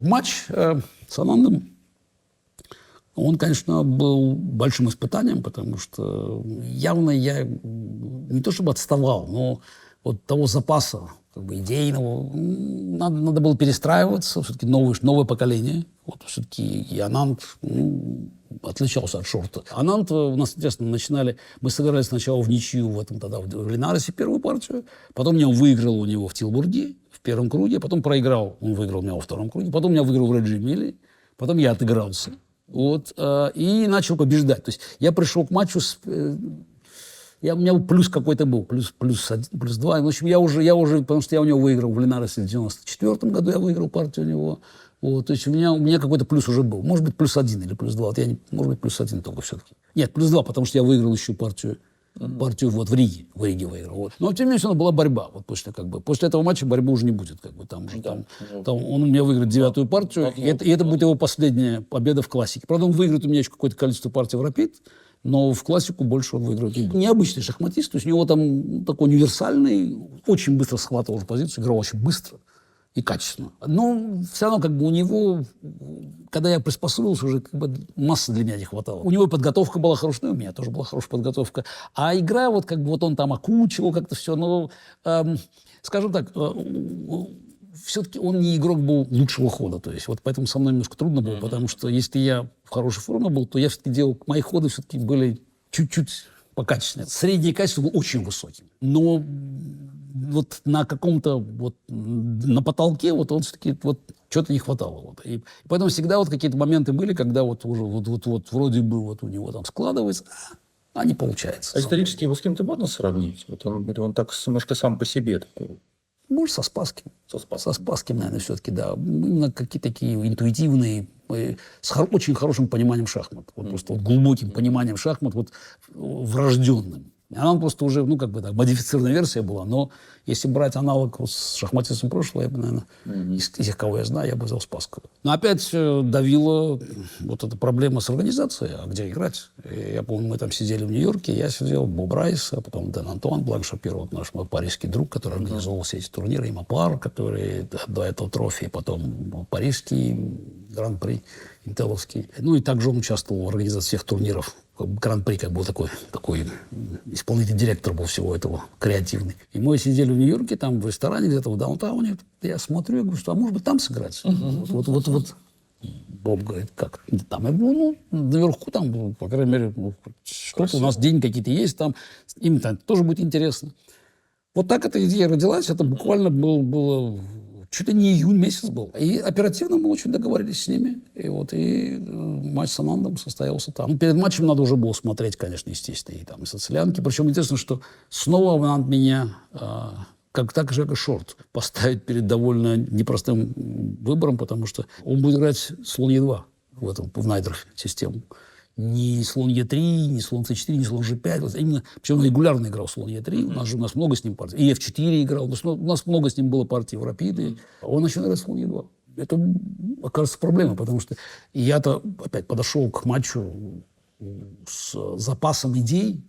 Матч с Анандом, он, конечно, был большим испытанием, потому что явно я не то чтобы отставал, но вот того запаса идейного надо было перестраиваться, все-таки новое поколение. Вот все-таки и Ананд отличался от Шорта. Ананд у нас, естественно, мы сыграли сначала в ничью в Линарисе первую партию, потом я выиграл у него в Тилбурге в первом круге, потом проиграл, он выиграл у меня во втором круге, потом я выиграл в Реджи Милли, потом я отыгрался. И начал побеждать. То есть я пришел к матчу у меня плюс какой-то был, плюс 2. В общем, я уже, потому что я у него выиграл в Линарисе в 94 году, я выиграл партию у него. То есть у меня какой-то плюс уже был. Может быть, плюс 1 или плюс 2. Может быть, плюс 1 только все-таки. Нет, плюс 2, потому что я выиграл еще партию в Риге. В Риге выиграл. Но, тем не менее, была борьба. После этого матча борьбы уже не будет. Там он у меня выиграет 9-ю партию, и это будет его последняя победа в классике. Правда, он выиграет у меня еще какое-то количество партий в Рапид, но в классику больше он выиграет не будет. Необычный шахматист, то есть у него там такой универсальный, очень быстро схватывал позицию, играл очень быстро и качественно. Но все равно у него, когда я приспособился, уже массы для меня не хватало. У него и подготовка была хорошая, у меня тоже была хорошая подготовка. А игра, он там окучивал как-то все. Но, скажем так, все-таки он не игрок был лучшего хода. То есть, поэтому со мной немножко трудно было, потому что если я в хорошей форме был, то я все-таки делал, мои ходы все-таки были чуть-чуть покачественнее. Среднее качество было очень высоким. Но на каком-то, на потолке он все-таки что-то не хватало. И поэтому всегда какие-то моменты были, когда уже вроде бы у него там складывается, а не получается. А исторически его с кем-то можно сравнить? Он так немножко сам по себе такой. Может, со Спасским. Со Спасским, наверное, все-таки, да. Именно какие-то такие интуитивные, с очень хорошим пониманием шахмат. Просто глубоким пониманием шахмат, врожденным. Она просто уже, модифицированная версия была, но если брать аналог с шахматистом прошлого, я бы, наверное, из тех, кого я знаю, я бы взял Спасского. Но опять давила эта проблема с организацией, а где играть? Я помню, мы там сидели в Нью-Йорке, я сидел, Боб Райс, а потом Дэн Антуан Бланк-Шапиро, наш мой парижский друг, который организовал все эти турниры, и Мапар, который до этого трофи, потом парижский гран-при, интеловский. И также он участвовал в организации всех турниров. Гран-при был такой исполнительный директор был всего этого, креативный. И мы сидели в Нью-Йорке, там в ресторане где-то в даунтауне. Я смотрю, я говорю, что может быть там сыграть? Боб говорит, как? Там я был, наверху там, по крайней мере, что-то у нас деньги какие-то есть там. Им там тоже будет интересно. Так эта идея родилась. Это буквально было чуть ли не июнь месяц был. И оперативно мы очень договорились с ними. И матч с Анандом состоялся там. Перед матчем надо уже было смотреть, конечно, естественно, и социалянки. Причем интересно, что снова Ананд меня, так же, как и Шорт, поставить перед довольно непростым выбором, потому что он будет играть слон Е2 в Найдер-систему. Не слон Е3, не слон С4, не слон Ж5. Именно, причем он регулярно играл слон Е3. У нас много с ним партий. И F4 играл. У нас много с ним было партий в Рапиды. Он начал играть слон Е2. Это, окажется, проблема, потому что я-то опять подошел к матчу с запасом идей,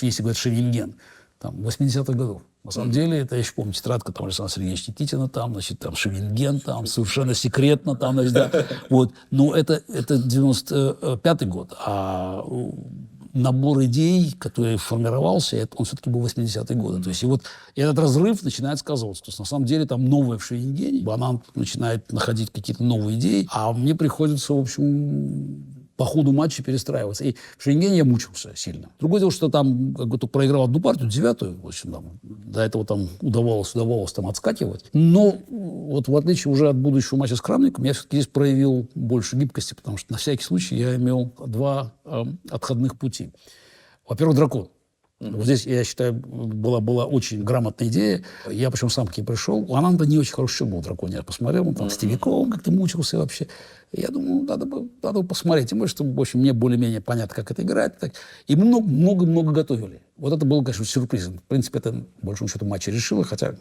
если говорить Шевинген, 80-х годов. На самом деле, это я еще помню, тетрадка Александра Сергеевича Никитина, Шевинген, совершенно секретно, Но это 95-й год, а набор идей, который формировался, он все-таки был 80-е годы. То есть этот разрыв начинает сказываться. То есть на самом деле там новое в Шевингене, Ананд начинает находить какие-то новые идеи, а мне приходится, в общем, по ходу матча перестраиваться. И в Шенгене я мучился сильно. Другое дело, что там проиграл одну партию, 9-ю. В общем, до этого удавалось отскакивать. Но в отличие уже от будущего матча с Крамником, я все-таки здесь проявил больше гибкости, потому что на всякий случай я имел 2 отходных пути. Во-первых, дракон. Здесь, я считаю, была очень грамотная идея. Я причем сам к ней пришел. У Ананда не очень хороший счет был в драконе. Я посмотрел, он с Тевиковым как-то мучился вообще. Я думаю, надо бы посмотреть. Тем более, что, в общем, мне более-менее понятно, как это играть. И много-много готовили. Это было, конечно, сюрпризом. В принципе, это, по большому счету, матч решило, хотя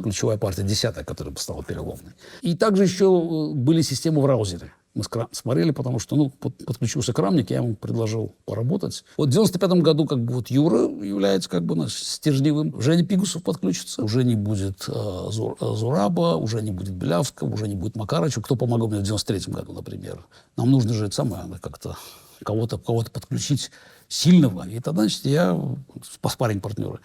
ключевая партия 10-я, которая стала переломной. И также еще были системы в раузере. Мы смотрели, потому что, ну, подключился Крамник, я ему предложил поработать. Вот в 95-м году как бы вот Юра является как бы наш стержневым. Женя Пигусов подключится. Уже не будет Зураба, уже не будет Белявского, уже не будет Макарыча. Кто помогал мне в 93-м году, например. Нам нужно же это самое, как-то кого-то подключить сильного. И тогда, значит, я спарринг-партнеры.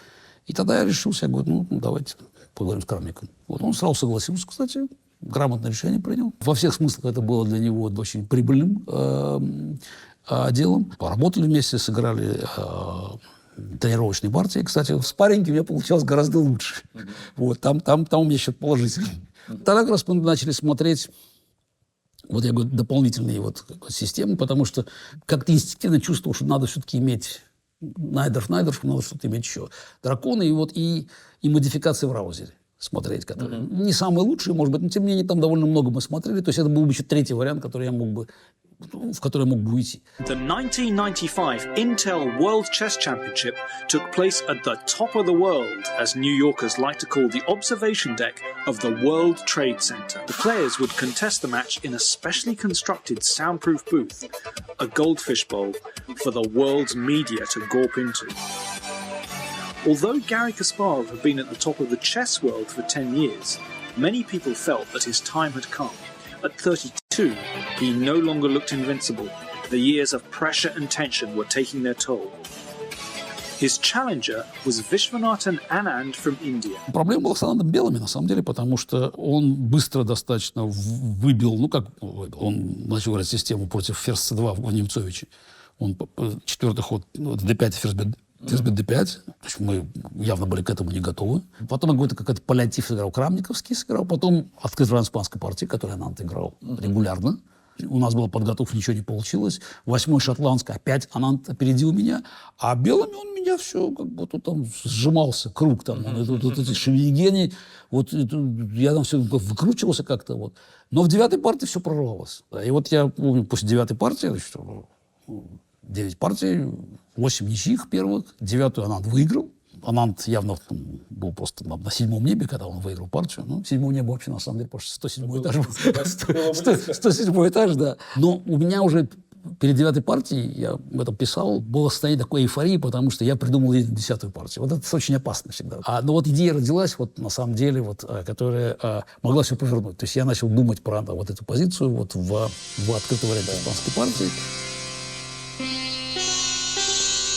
И тогда я решился, я говорю, ну давайте поговорим с Крамником. Вот он сразу согласился, кстати, грамотное решение принял. Во всех смыслах это было для него очень прибыльным делом. Поработали вместе, сыграли тренировочные партии. Кстати, в спарринге у меня получалось гораздо лучше. Вот, там у меня счет положительный. Тогда как раз мы начали смотреть, вот я говорю, дополнительные вот системы, потому что как-то инстинктивно чувствовал, что надо все-таки иметь найдеров, надо что-то иметь еще. Драконы и модификации в браузере смотреть, которые не самые лучшие, может быть, но тем не менее там довольно много мы смотрели. То есть это был бы еще третий вариант, в который я мог бы уйти. The 1995 Intel World Chess Championship took place at the top of the world, as New Yorkers like to call the observation deck of the World Trade Center. The players would contest the match in a specially constructed soundproof booth, a goldfish bowl for the world's media to gawp into. Although Garry Kasparov had been at the top of the chess world for 10 years, many people felt that his time had come. At 32, he no longer looked invincible. The years of pressure and tension were taking their toll. His challenger was Vishwanathan Anand from India. Проблема была с Анандом Белыми, на самом деле, потому что он быстро достаточно выбил, он начал играть систему против ферзь c2 в Немцовиче. Он четвертый ход, d5, ферзь d5. То есть мы явно были к этому не готовы. Потом какой-то паллиатив сыграл, Крамниковский сыграл. Потом открытая испанская партия, которую Ананд играл регулярно. У нас была подготовка, ничего не получилось. 8-й шотландский, опять Ананд опередил меня. А белыми он меня все, как бы тут там сжимался, круг там. Эти шевигени. Вот я там все выкручивался как-то. Вот. Но в 9-й партии все прорвалось. И вот я помню, после 9-й партии, 9 партий, 8 ничьих первых, 9-ю Ананд выиграл. Ананд явно был просто на 7-м небе, когда он выиграл партию. Ну, 7-й небо вообще, на самом деле, просто 107-й этаж был. 107-й этаж, да. Но у меня уже перед 9-й партией, я об этом писал, было состояние такой эйфории, потому что я придумал 10-ю партию. Вот это очень опасно всегда. Но вот идея родилась, вот на самом деле, вот, которая могла все повернуть. То есть я начал думать про вот эту позицию вот в открытом варианте испанской партии.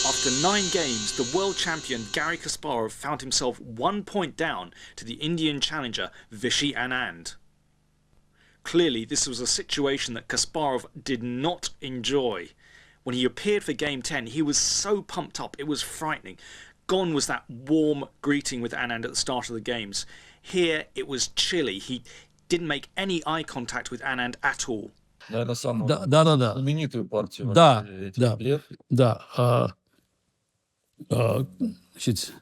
After 9 games, the world champion Garry Kasparov found himself 1 point down to the Indian challenger Vishy Anand. Clearly, this was a situation that Kasparov did not enjoy. When he appeared for Game 10, he was so pumped up, it was frightening. Gone was that warm greeting with Anand at the start of the games. Here, it was chilly. He didn't make any eye contact with Anand at all. Наверное, самую Да. знаменитую партию. Да. Лев. Да. Значит,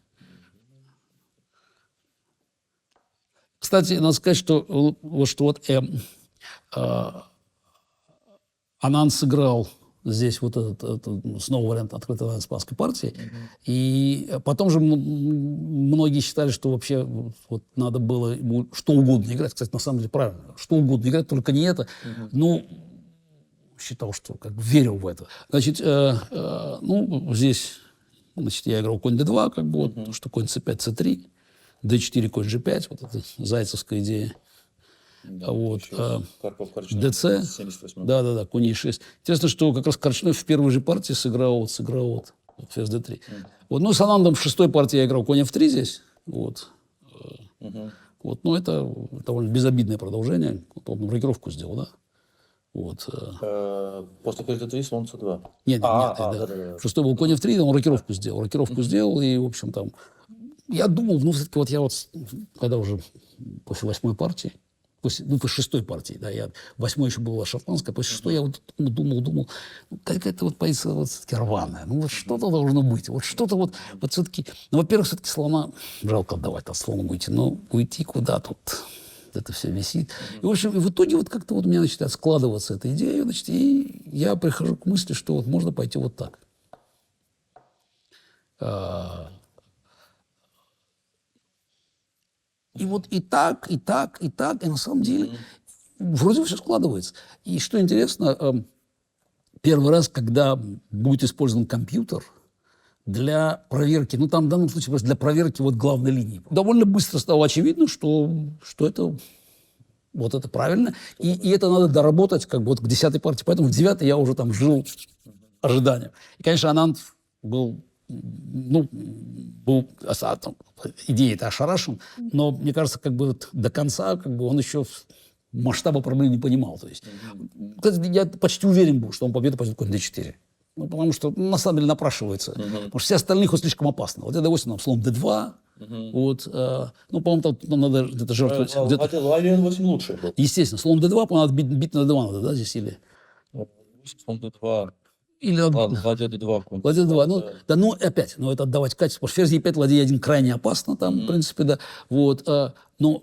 кстати, надо сказать, что Ананд сыграл здесь вот этот снова вариант открытой испанской партии. И потом же многие считали, что вообще вот надо было ему что угодно играть. Кстати, на самом деле правильно. Что угодно играть, только не это. Ну, считал, что как бы верил в это. Значит, здесь... Значит, я играл конь d2, как бы, вот, что конь c5, c3, d4, конь g5, вот это зайцевская идея. Да, вот, dc, да, конь e6. Интересно, что как раз Корчнев в первой же партии сыграл ферзь d3. Вот, ну, с Анандом в 6-й партии я играл конь f3 здесь. Вот. Вот, ну, это довольно безобидное продолжение. Вот он рокировку сделал, да? Вот. После ферзь слон c2. Нет. Шестой был конь f3, он рокировку сделал, и, в общем, там... Я думал, все-таки вот я вот, когда уже после 8-й партии, после 6-й партии, да, 8-й еще была шотландская, после 6-й я вот думал, какая-то вот позиция вот все-таки рваная, вот что-то должно быть, вот что-то вот все-таки... Ну, во-первых, все-таки слона жалко отдавать, от слона уйти, но уйти куда тут... Это все висит. И, в общем, в итоге вот как-то вот у меня начинает складываться эта идея, значит, и я прихожу к мысли, что вот можно пойти вот так. И вот и так, и на самом деле вроде все складывается. И что интересно, первый раз, когда будет использован компьютер для проверки, ну там в данном случае просто для проверки вот главной линии, довольно быстро стало очевидно, что это вот это правильно, и это надо доработать как бы вот к 10-й партии. Поэтому в 9-й я уже там жил ожиданием. И, конечно, Ананд был идеей-то ошарашен, но, мне кажется, как бы вот до конца как бы он еще масштаба проблем не понимал. То есть, я почти уверен был, что он победу пойдет какой-то d4. Ну, потому что, на самом деле, напрашивается. Потому что все остальные хоть слишком опасно. Вот d8, там, слон d2. Вот, ну, по-моему, там надо это жертвовать. Ладья 8 лучше был. Естественно, слон d2, по-моему, надо бить на d2 надо, да, здесь или... Слон d2. Или ладья d2. ладья d2. Ну, да, ну, опять, но это отдавать качество. Потому что ферзь e5, ладья e1 крайне опасно там, в принципе, да. Вот, но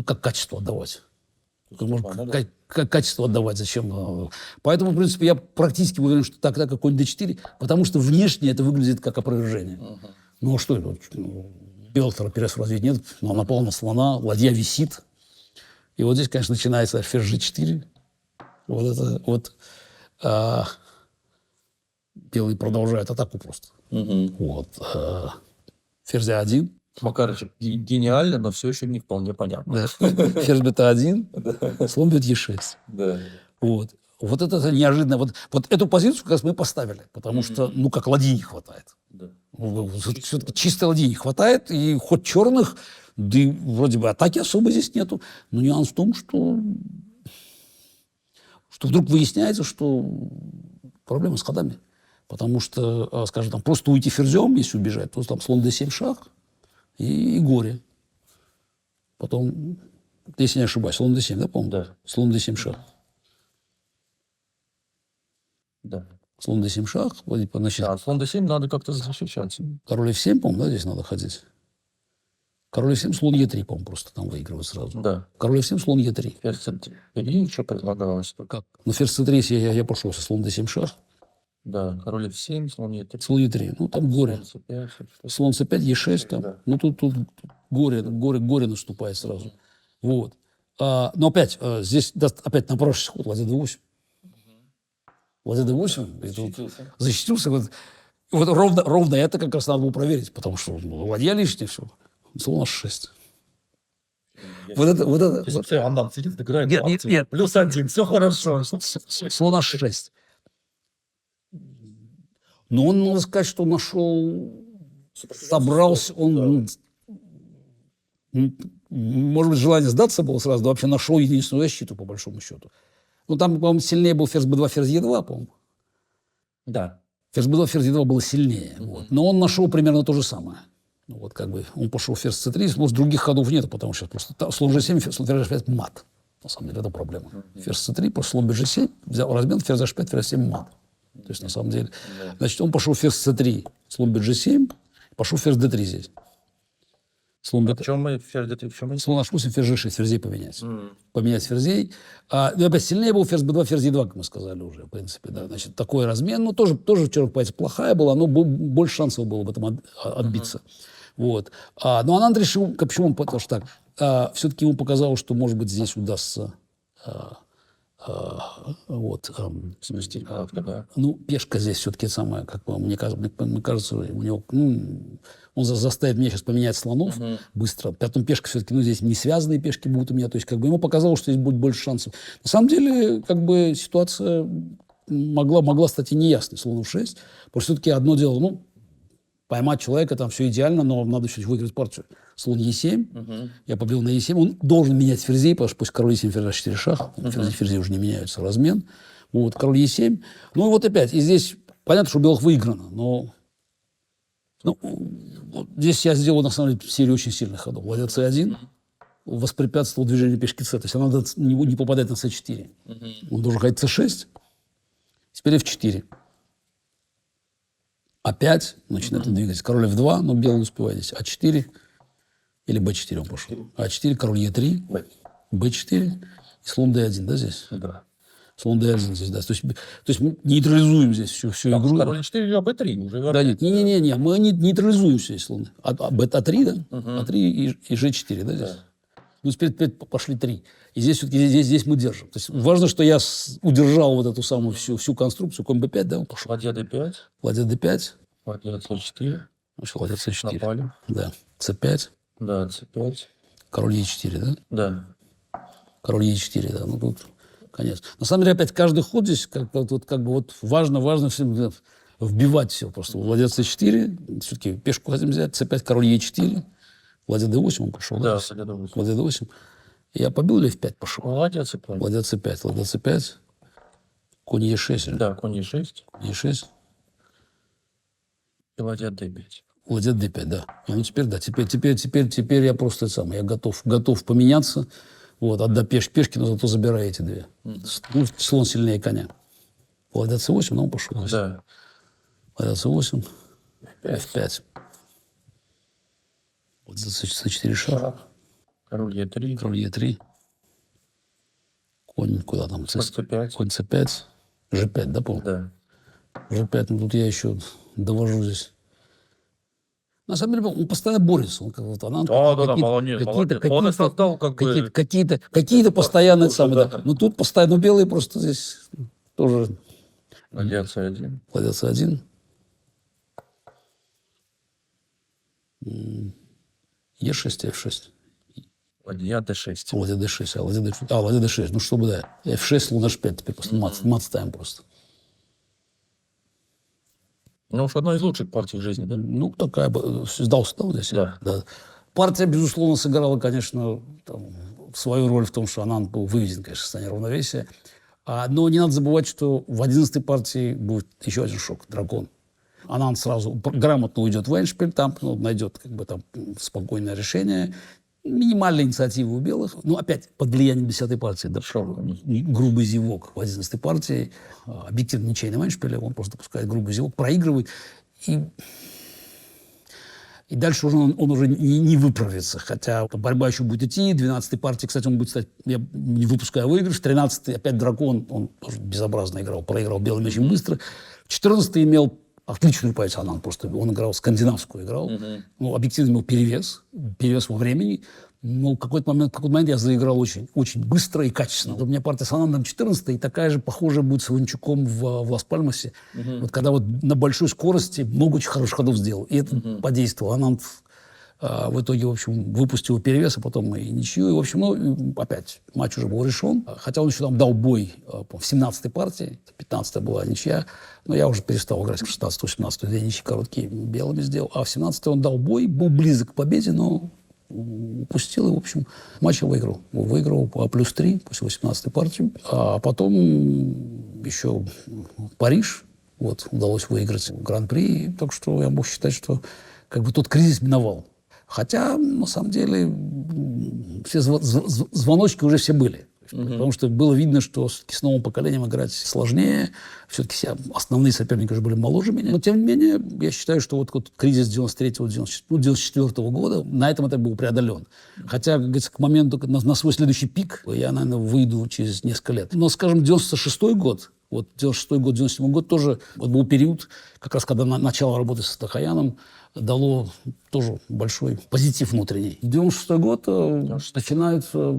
как качество отдавать? Как качество отдавать? Зачем? Поэтому, в принципе, я практически уверен, что так какой-нибудь d4, потому что внешне это выглядит как опровержение. Ну, а что это? Белый второй перес в развитии нет, но он напал на слона, ладья висит. И вот здесь, конечно, начинается ферзь g4. Вот это вот... белые продолжают атаку просто. Вот. Ферзь А1. Макарыч гениально, но все еще не вполне понятно. Да. Ферзь бета1, слон бьет Е6. Да. Вот. Вот это неожиданно. Вот эту позицию как раз мы поставили, потому что, ну, как ладьи не хватает. Да. Все-таки чистой ладьи не хватает, и хоть черных, да и вроде бы атаки особо здесь нету. Но нюанс в том, что вдруг выясняется, что проблема с ходами. Потому что, скажем, там просто уйти ферзем, если убежать, то там слон d7 шаг и горе. Потом, если не ошибаюсь, слон d7, да, по-моему? Да. Слон d7 шаг. Да. Слон d7 шаг. Значит, Да, слон d7 надо как-то защищаться. король f7, по-моему, да, здесь надо ходить. Король f7, слон e3, по-моему, просто там выигрывает сразу. Да. Король f7, слон e3. Ферзь c3, что предлагалось? Как? Ну, ферзь c3, если я пошел со слон d7 шаг. Да, король f7, слон e3. Слон e3. Ну, там горе. Слон c5, e6 там. Да. Ну, тут горе наступает сразу. Вот. Но опять, здесь опять напрашивается ход ладья d8. Ладья d8. Защитился. Вот ровно это как раз надо было проверить, потому что ладья лишняя, все. Слон h6. Вот это. Андан сидит, играет. Нет. +1, все хорошо. Слон h6. Но он, надо сказать, что нашел, собрался, он, может быть, желание сдаться было сразу, да вообще нашел единственную защиту, по большому счету. Ну, там, по-моему, сильнее был ферзь b2, ферзь e2, по-моему. Да. Ферзь b2, ферзь e2 было сильнее. Вот. Но он нашел примерно то же самое. Ну, вот как бы он пошел ферзь c3, может, других ходов нет, потому что просто слон g7, ферзь h5 мат. На самом деле, это проблема. Ферзь c3, после слон bg7, взял размен, ферзь h5, ферзь 7 мат. То есть, на самом деле, значит, он пошел ферзь c3, слон bg7, пошел ферзь d3 здесь. Слон В чем мы ферзь d3? В чем мы? Слон h8, ферзь g6, ферзей поменять. Поменять ферзей. И опять сильнее был ферзь b2, ферзь e2, как мы сказали уже, в принципе. Да. Значит, такой размен. Ну, тоже вчера позиция плохая была, но больше шансов было в этом отбиться. Вот. Но Ананд решил, почему? Потому что так, все-таки ему показалось, что, может быть, здесь удастся... ну, пешка здесь все-таки самая, как бы, мне кажется, у него, он заставит меня сейчас поменять слонов быстро. Потом пешка все-таки, здесь не связанные пешки будут у меня. То есть, как бы, ему показалось, что здесь будет больше шансов. На самом деле, как бы, ситуация могла стать и неясной, слон f6. Потому что все-таки одно дело, поймать человека, там все идеально, но надо все-таки выиграть партию. Слон e7, я побил на e7, он должен менять ферзей, потому что пусть король e7, ферзь h4 шах, ферзей уже не меняются, размен. Вот, король e7. Ну и вот опять, и здесь понятно, что у белых выиграно, но вот здесь я сделал, на самом деле, серию очень сильных ходов. Ладья c1 воспрепятствовал движению пешки c, то есть она надо не попадать на c4. Он должен ходить c6, теперь f4. Опять начинает двигаться. Король f2, но белый не успевает здесь. А4 или b4 он пошел. А4, король e3, b4 и слон d1, да, здесь? Да. Слон d1 здесь, да. То есть мы нейтрализуем здесь всю игру. Король 4, а b3 уже. Да, нет, не, мы нейтрализуем все здесь слоны. А3, да? А3 и g4, да, здесь? Ну, теперь пошли 3. И здесь все-таки здесь мы держим. То есть важно, что я удержал вот эту самую всю конструкцию. Конь b5, да, он пошел. Ладья d5. Ладья d5. Ладья c4. Начал ладья c4. Напали. Да. c5. Да, c5. Король e4, да? Да. Король e4, да. Ну, тут конец. На самом деле, опять, каждый ход здесь важно всем вбивать все. Просто ладья c4. Все-таки пешку хотим взять. c5, король e4. Ладья d8 он пошел, да? Да, ладья d8. Ладья d8. Я побил или f5 пошел? Ладья c5. Ладья c5. Ладья c5. Конь e6. Да, конь e6. e6. И ладья d5. Ладья d5, да. Ну, теперь, да. Теперь я просто я готов поменяться. Вот, отдать пешки, но зато забирай эти 2. Ну, слон сильнее коня. Ладья c8, но он пошел. Да. Ладья c8. f5. Вот за c4 шаг. Король e3. Король e3. Конь куда там? c5. Конь c5. g5, да, помню? Да. g5. Ну, тут я еще довожу здесь. На самом деле, он постоянно борется. Он молодец. Он создал какие-то постоянные самые. Да. Но тут постоянно белые просто здесь тоже. Ладья c1. Ладья c1. e6, f6. Ладья d6. Ладья d6, ладья d6. Ну, чтобы, да. f6, слон h5. Теперь просто мат ставим просто. Ну, уж одна из лучших партий в жизни, да? Ну, такая бы. Сдался, да, здесь? Да. Партия, безусловно, сыграла, конечно, свою роль в том, что Ананд был выведен, конечно, в состояние равновесия. Но не надо забывать, что в 11-й партии будет еще один шок – дракон. Ананд сразу грамотно уйдет в эндшпиль, там найдет спокойное решение. Минимальная инициатива у белых. Но опять под влиянием 10-й партии. Да, грубый зевок в 11-й партии. Объективно ничейный эндшпиль. Он просто допускает грубый зевок, проигрывает. И дальше он уже не выправится. Хотя борьба еще будет идти. 12-й партии, кстати, он будет стать, я не выпускаю выигрыш. 13-й опять дракон. Он тоже безобразно играл. Проиграл белым очень быстро. 14-й имел отличную позицию Ананд. Просто он играл скандинавскую. Ну, объективно имел перевес во времени. Но в какой-то момент я заиграл очень, очень быстро и качественно. У меня партия с Анандом 14-й, и такая же похожая будет с Иванчуком в Лас-Пальмасе. Вот когда на большой скорости много очень хороших ходов сделал. И это подействовало. Ананд в итоге, в общем, выпустил перевес, а потом и ничью. И, в общем, опять матч уже был решен. Хотя он еще там дал бой в 17-й партии. 15-я была ничья. Но я уже перестал играть в 16-ю, 18-ю. Две ничьи короткие белыми сделал. А в 17-й он дал бой, был близок к победе, но упустил. И, в общем, матч я выиграл. Выиграл по +3 после 18-й партии. А потом еще Париж. Вот, удалось выиграть Гран-при. Так что я мог считать, что тот кризис миновал. Хотя, на самом деле, все звоночки уже все были. Потому что было видно, что с новым поколением играть сложнее. Все-таки все основные соперники уже были моложе меня. Но, тем не менее, я считаю, что вот кризис 93-94 года на этом это был преодолен. Хотя, как говорится, к моменту, на свой следующий пик, я, наверное, выйду через несколько лет. Но, скажем, 96-й год, 96-й год, 97-й год тоже был период, как раз когда начало работы с Тахаяном дало тоже большой позитив внутренний. 96-й год начинается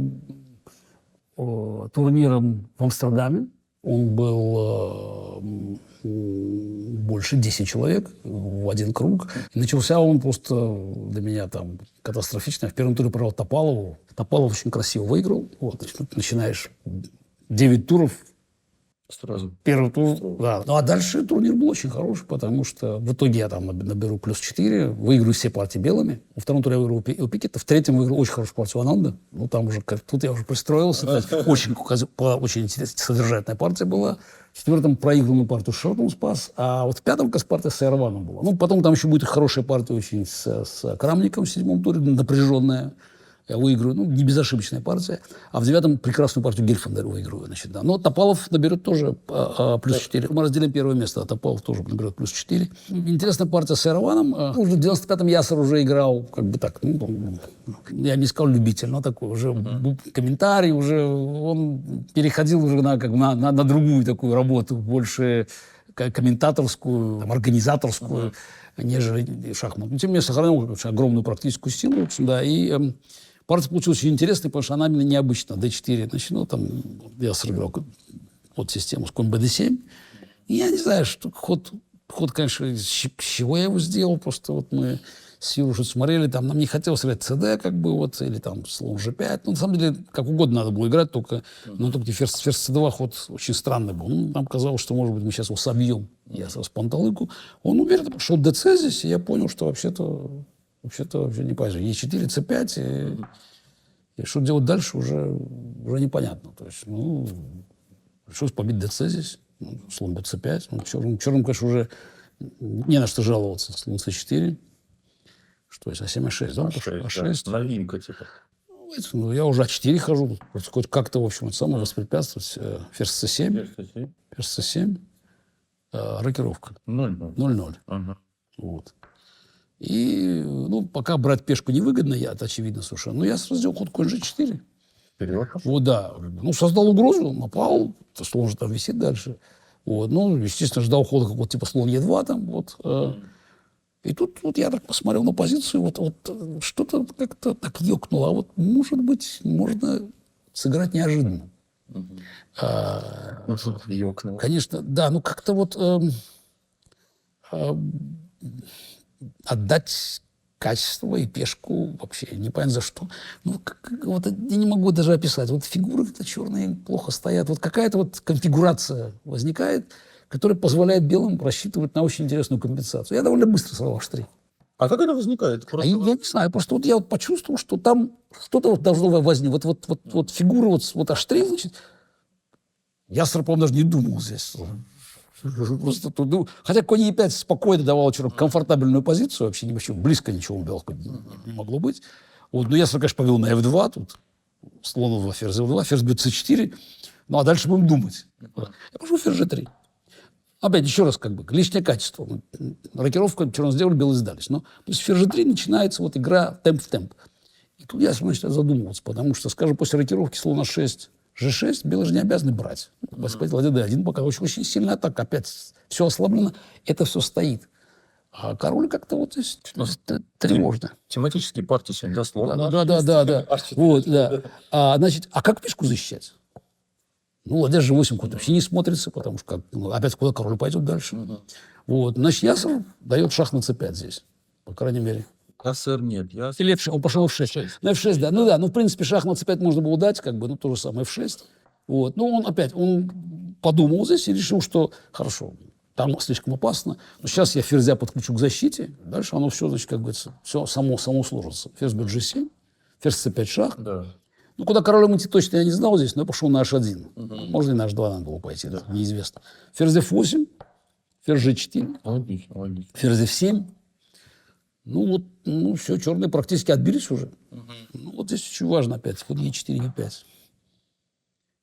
турниром в Амстердаме. Он был больше 10 человек в один круг. И начался он просто для меня там катастрофично. В первом туре проиграл Топалову. Топалов очень красиво выиграл. Вот, начинаешь 9 туров. Сразу. Первый тур, да. Ну, а дальше турнир был очень хороший, потому что в итоге я там наберу +4, выиграю все партии белыми. Во втором туре я выиграл у Пикета, в третьем выиграл очень хорошую партию Ананда. Ну, там уже, тут я уже пристроился. Очень интересная, содержательная партия была. В четвертом проигранную партию с Шортом спас, а вот в пятом партия с Эрваном была. Ну, потом там еще будет хорошая партия очень с Крамником в седьмом туре, напряженная. Я выиграю, не безошибочная партия. А в 9-м прекрасную партию Гельфандер выиграю. Значит, да. Но Топалов наберет тоже +4. Мы разделим первое место, а Топалов тоже наберет +4. Интересная партия с Эрваном. Уже в 95-м Ясар уже играл, я не сказал любитель, но такой уже комментарий, уже он переходил уже на другую такую работу, больше комментаторскую, организаторскую, нежели шахмат. Но тем не менее сохранил огромную практическую силу, в общем, да, и Партия получилась очень интересной, потому что она именно необычная. D4, значит, ну, там я сыграл вот систему с конь BD7. И я не знаю, что ход, конечно, с чего я его сделал. Просто вот мы с Юрой что-то смотрели, там нам не хотелось играть CD, как бы, вот, или там слон G5. Ну, на самом деле, как угодно надо было играть, только, но только ферзь C2 ход очень странный был. Ну, нам казалось, что, может быть, мы сейчас его собьем. Я с панталыку. Он уверенно пошел DC здесь, и я понял, что вообще-то вообще не пойдет. Е4, C5, и что делать дальше уже непонятно. То есть, ну, пришлось побить DC здесь. Ну, слон bc5. Ну, черным, конечно, уже не на что жаловаться. Слон c4. Что есть? А7, А6, да? А6, да. Новинка, типа. Ну, я уже А4 хожу. Хоть как-то, в общем, это самое воспрепятствовать. Ферзь c7. Ферзь c7. Рокировка. 0-0. Ага. Вот. И, ну, пока брать пешку невыгодно, это очевидно совершенно. Но я сразу сделал ход конь G4. Вперед. Вот, да. Ну, создал угрозу, напал. Слон же там висит дальше. Вот. Ну, естественно, ждал хода какого-то типа слон Е2 там, вот. И тут вот я так посмотрел на позицию, вот что-то как-то так ёкнуло. А вот, может быть, можно сыграть неожиданно. Ёкнуло. Конечно, да, ну как-то вот отдать качество и пешку вообще непонятно за что. Ну, вот я не могу даже описать. Вот фигуры-то черные плохо стоят. Вот какая-то вот конфигурация возникает, которая позволяет белым рассчитывать на очень интересную компенсацию. Я довольно быстро сорвал штрих. А как это возникает? Я не знаю, просто вот я вот почувствовал, что там что-то вот должно возникнуть. Вот фигура, вот штрих, значит, я, по-моему, даже не думал здесь. Просто тут, хотя конь Е5 спокойно давал очень комфортабельную позицию, вообще близко ничего у белых не могло быть. Вот, но я, конечно, повел на F2, тут слон в ферзь F2, ферзь бьет C4, ну а дальше будем думать. Я пошел ферзь G3. Опять, еще раз, как бы, лишнее качество. Рокировка, черно сделали, белые сдались. Но после ферзь G3 начинается вот игра темп в темп. И тут я, значит, задумывался, потому что, скажем, после рокировки слона 6, G6 белые же не обязаны брать. Ладья D1 пока очень сильная атака. Опять все ослаблено, это все стоит. А король как-то вот здесь тревожно. Тематические партии сегодня, да, слон. Да. Вот, да. Значит, а как пешку защищать? Ну, ладья G8 куда вообще не смотрится, потому что опять куда король пойдет дальше. Вот. Значит, Ясов дает шах на C5 здесь, по крайней мере. СР нет. Или F6, он пошел в F6. На F6, да. Ну да, в принципе, шах на C5 можно было дать, как бы, ну, то же самое F6. Вот. Но он подумал здесь и решил, что хорошо, там слишком опасно. Но сейчас я ферзя подключу к защите, дальше оно все, значит, как говорится, все само сложится. Ферзь бьет G7, ферзь C5 шах. Да. Ну, куда королем идти точно я не знал здесь, но я пошел на H1. Можно и на H2 надо было пойти, да, неизвестно. Ферзь F8, ферзь G4, Логично. ферзь F7. Ну, все, черные практически отбились уже. Ну, вот здесь очень важно опять, ход Е4,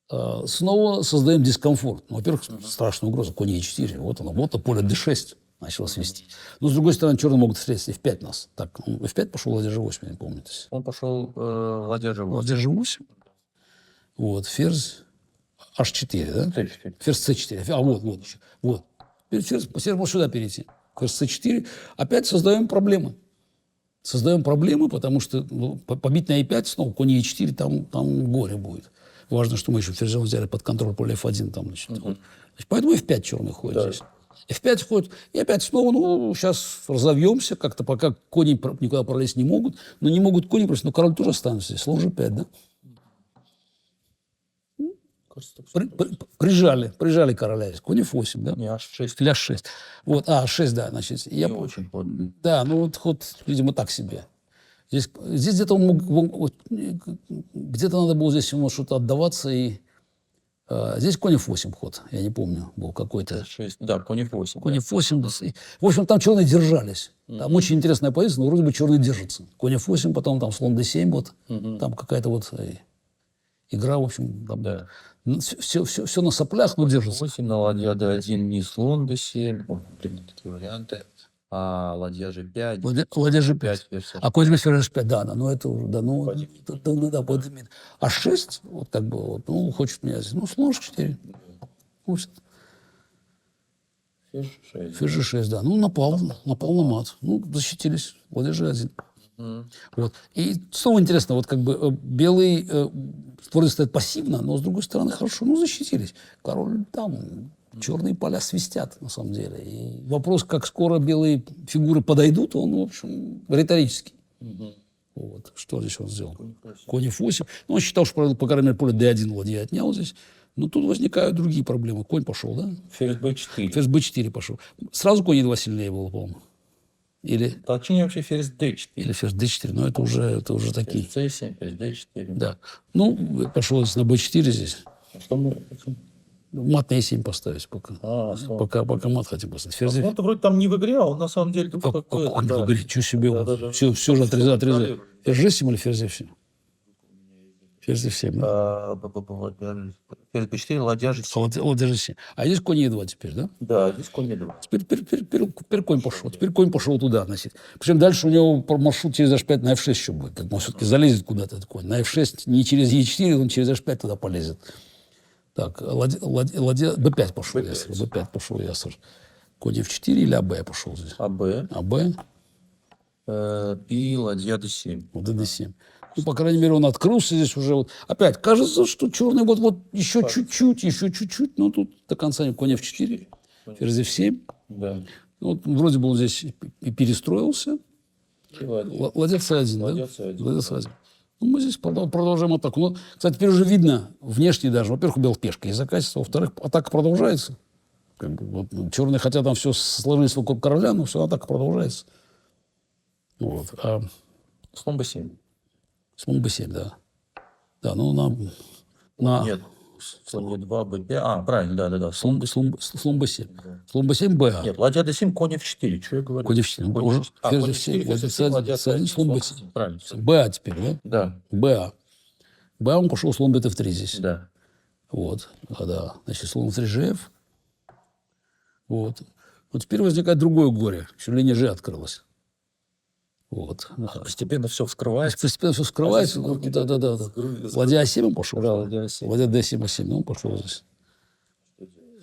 Е5. Снова создаем дискомфорт. Ну, во-первых, страшная угроза, конь Е4. Вот оно, поле D6 начало свести. Но, с другой стороны, черные могут встретить F5 нас. Так, F5 пошел, ладья G8, не помните. Он пошел ладья G8. Ладья G8. Вот, ферзь H4, да? C4. Ферзь C4. Вот еще. Вот. Ферзь может сюда перейти. Ферзь C4. Опять создаем проблемы. Потому что побить на E5 снова, конь E4, там горе будет. Важно, что мы еще ферзем взяли под контроль поле F1. Там, значит. Поэтому F5 черный ходит здесь. F5 ходит. И опять снова, сейчас разовьемся как-то, пока кони никуда пролезть не могут. Но не могут кони пролезть, но король тоже останется здесь. Слон G5, да? Прижали короля. Конь F8, да? Не, H6. Или H6. Вот, H6, да, значит. Не очень ходный. Да, ну вот ход, видимо, так себе. Здесь где-то он мог, где-то надо было здесь ему что-то отдаваться. И здесь конь F8 ход, я не помню, был какой-то. H6, да, конь F8. Конь F8. Да. В общем, там черные держались. Там очень интересная позиция, но вроде бы черные держатся. Конь F8, потом там слон D7, вот. Там какая-то вот игра, в общем, там, Да. Все на соплях, но держится. 8 на ладья D1, не слон D7. Такие варианты. А ладья G5. Ладья G5. 5 версия. А конь ферзь H5, да, ну это уже, да, да, поднимет. А 6, вот как бы, вот, ну, хочет меня здесь, ну, слон H4. Ферзь 6. Ферзь G6, да, ну, напал на мат. Ну, защитились, ладья G1. Вот. И снова интересно, вот как бы белый вроде стоит пассивно, но с другой стороны хорошо, ну защитились. Король там, черные поля свистят на самом деле. И вопрос, как скоро белые фигуры подойдут, он, в общем, риторический. Вот. Что здесь он сделал? Конь F8. Ну, он считал, что, по крайней мере, поле D1 ладья отнял здесь. Но тут возникают другие проблемы. Конь пошел, да? Ферзь b4. Ферзь B4 пошел. Сразу конь E2 сильнее было, по-моему. Или Точнее, вообще ферзь d4. ферзь D4. Но это уже такие. Ферзь c7, ферзь d4. Да. Ну, пошел здесь на B4 здесь. Что мы хотим? Мат на E7 поставить пока. Пока мат хотим поставить. Ферзь. Ну, это вроде там не в игре, а он на самом деле... Как конь в игре? Что себе? Все же отрезает. Ферзь G7 или ферзь F7? Ферзь F7, да? Ферзь b4, ладья g7. Ладья G7. А здесь конь E2 теперь, да? Да, здесь конь e2. Теперь конь пошел. Теперь конь пошел туда, значит. Причем дальше у него маршрут через H5 на F6 еще будет. Как он все-таки залезет куда-то, этот конь. На F6 не через E4, он через H5 туда полезет. Так, ладья B5 пошел, ясер. B5 пошел, ясер. Конь F4 или АБ пошел здесь? АБ. АБ. И ладья d7. Вот D7. Ну, по крайней мере, он открылся здесь уже. Вот. Опять, кажется, что черный вот еще чуть-чуть, но тут до конца конь F4, ферзь F7. Да. Вот, вроде бы он здесь и перестроился. И ладья. Ладья C1, да? Ладья C1. Ладья C1. Ну, мы здесь продолжаем атаку. Ну, кстати, теперь уже видно, внешне даже, во-первых, у белых пешка из-за качества, во-вторых, атака продолжается. Как бы, вот, черные хотя там все сложились вокруг короля, но все, атака продолжается. Вот. А Слон b7. слон b7, да. Да, ну на Нет. Слон e2, b5. Правильно, да. слон b7. Слон b7, b. Нет, ладья d7, конь f4. Что я говорю? Конь F4. Уже ферзь F7, ладья C1, слон b7. Правильно. Б теперь, да? Да. Б. Б он пошел слон бт f3 здесь. Да. Вот. Да. Значит, слон f3 gf. Вот. Вот теперь возникает другое горе. Еще линия G открылась. Вот. Постепенно все вскрывается. Постепенно все скрывается. Да. Ладья А7 он пошел. Да, ладья А7. Ладья D7, А7. Ну, он пошел здесь.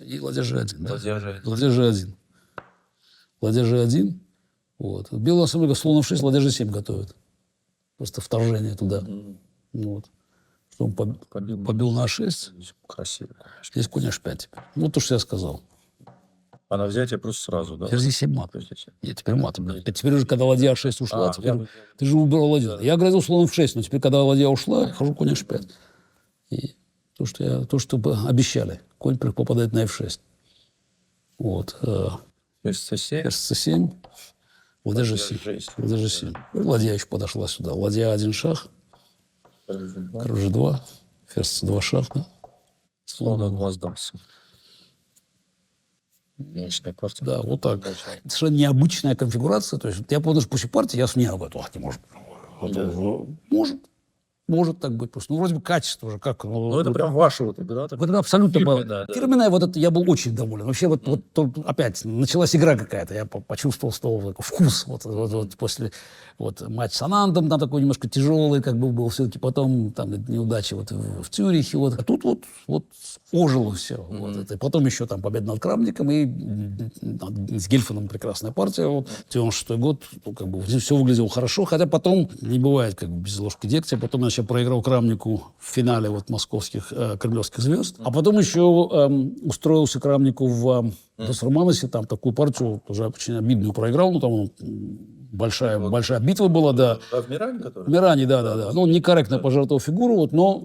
И ладья G1. Да? Ладья G1. Ладья G1. Ладья G1. Вот. Белый, на самом деле, слон F6, ладья G7 готовит. Просто вторжение туда. Вот. Что он побил на А6. Красиво. Здесь конь H5 теперь. Ну, то, что я сказал. А на взятие просто сразу, да? Ферзь E7 мат. Ферзь E7. Нет, теперь мат. Теперь уже, когда ладья А6 ушла, теперь я- ты же убрал ладью. Я грозил слоном F6, но теперь, когда ладья ушла, я хожу конь H5. И то, что обещали. Конь попадает на F6. Вот. Ферзь C7. Ферзь C7. Ладья G7. Ладья G7. Ладья еще подошла сюда. Ладья 1 шах. Король G2. Ферзь C2 шах. Да? Слон А2 сдался. Необычная партия. Да, вот так. Совершенно необычная конфигурация. То есть я помню, что после партии я смеял. Говорю, ах, не может. Может так быть. Просто, ну, вроде бы качество уже как. Ну, это прям ваша вот игра. Вот это абсолютно было. Фирменная, да. Фирменная, вот это я был очень доволен. Вообще, вот тут опять началась игра какая-то. Я почувствовал такой вкус. Вот после матч с Анандом, там такой немножко тяжелый, как бы был все-таки потом там неудачи вот в Цюрихе. Вот. А тут вот ожило все. Вот это. И потом еще там победа над Крамником и с Гельфаном прекрасная партия. Вот. 96-й год, ну, как бы все выглядело хорошо, хотя потом не бывает как бы без ложки дегтя. Потом я еще проиграл Крамнику в финале вот московских кремлевских звезд. А потом еще устроился Крамнику в Досруманосе, там такую партию уже очень обидную проиграл. Ну, там большая битва была, да. А в Миране, который? В Миране, да. Ну, некорректно пожертвовал фигуру, вот, но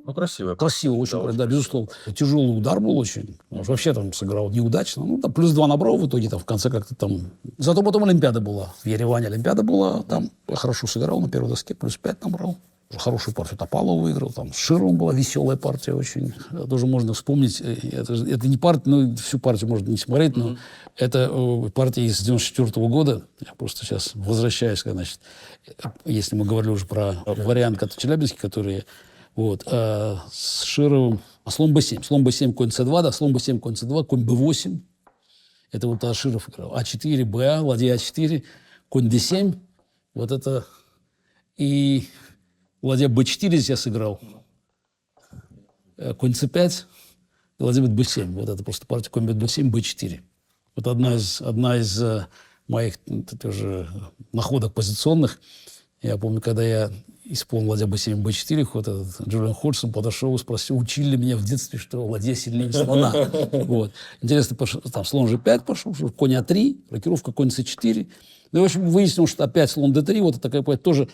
Ну, красиво. красиво, очень, да, безусловно. Тяжелый удар был очень. Вообще там сыграл неудачно. Ну, там +2 набрал в итоге, там в конце как-то там. Зато потом Олимпиада была. В Ереване Олимпиада была. Там хорошо сыграл на первой доске, +5 набрал. Хорошую партию Топалова выиграл. Там с Шировым была веселая партия очень. Тоже можно вспомнить. Это не партия, ну, всю партию можно не смотреть, но это партия из 94 года. Я просто сейчас возвращаюсь, значит, если мы говорили уже про вариант Челябинский, который вот, с Шировым. Слон b7. Слон b7, конь c2, да, слон b7, конь c2, конь b8. Это вот Широв играл. А4, БА, ладья А4, конь d7. Вот это. И ладья b4 здесь я сыграл. Конь c5, ладья b7. Вот это просто партия конь b7, b4. Вот одна из моих тоже находок позиционных. Я помню, когда я исполнил ладья Б7, Б4, вот этот Джулиан Ходжсон подошел и спросил, учили ли меня в детстве, что ладья сильнее слона. Вот. Интересно, там слон G5 пошел, конь А3, рокировка конь С4. Ну, и, в общем, выяснилось, что опять слон Д3, вот такая тоже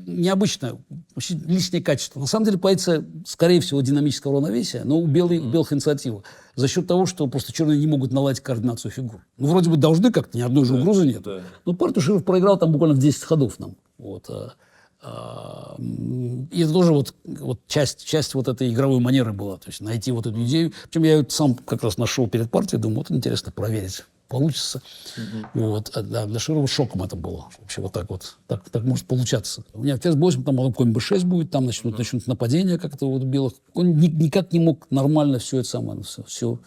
необычное, очень лишнее качество. На самом деле позиция, скорее всего, динамического равновесия, но у белых инициатива. За счет того, что просто черные не могут наладить координацию фигур. Ну, вроде бы должны как-то, ни одной же угрозы нет. Да. Но партию Широв проиграл там буквально в 10 ходов нам. Вот. И это тоже вот часть вот этой игровой манеры была. То есть найти вот эту идею. Причем я ее сам как раз нашел перед партией, думаю, вот интересно проверить. Получится. Вот. Для Широва шоком это было. Вообще вот так вот. Так может получаться. У меня ферзь 8, там потом конь b6 будет, там начнут нападения как-то вот белых. Он никак не мог нормально все это самое, все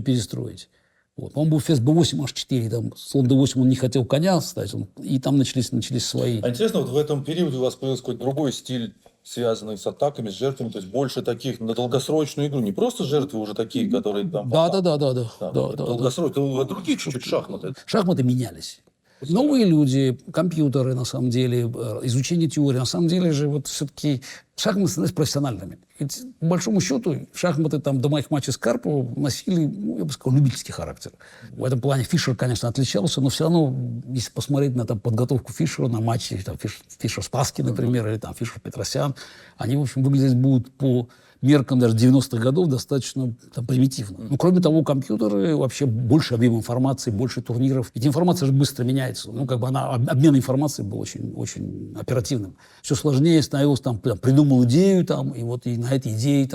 перестроить. Вот. По-моему, был ферзь b8, h4, там слон d8 он не хотел коня ставить, и там начались свои. А интересно, вот в этом периоде у вас появился какой-то другой стиль, связанный с атаками, с жертвами, то есть больше таких на долгосрочную игру, не просто жертвы уже такие, которые там... Да. Долгосрочные, другие чуть-чуть шахматы. Шахматы менялись. Новые люди, компьютеры, на самом деле, изучение теории. На самом деле же вот все-таки шахматы становились профессиональными. Ведь, по большому счету, шахматы там, до моих матчей с Карповым носили, я бы сказал, любительский характер. В этом плане Фишер, конечно, отличался, но все равно, если посмотреть на подготовку Фишера, на матчи, там, Фишер-Спасский, например, или там Фишер-Петросян, они, в общем, выглядеть будут по меркам даже 90-х годов достаточно оперативно. Ну, кроме того, компьютеры, вообще больше объем информации, больше турниров. Ведь информация же быстро меняется. Ну, обмен информацией был очень, очень оперативным. Все сложнее становилось, придумал идею, и на этой идее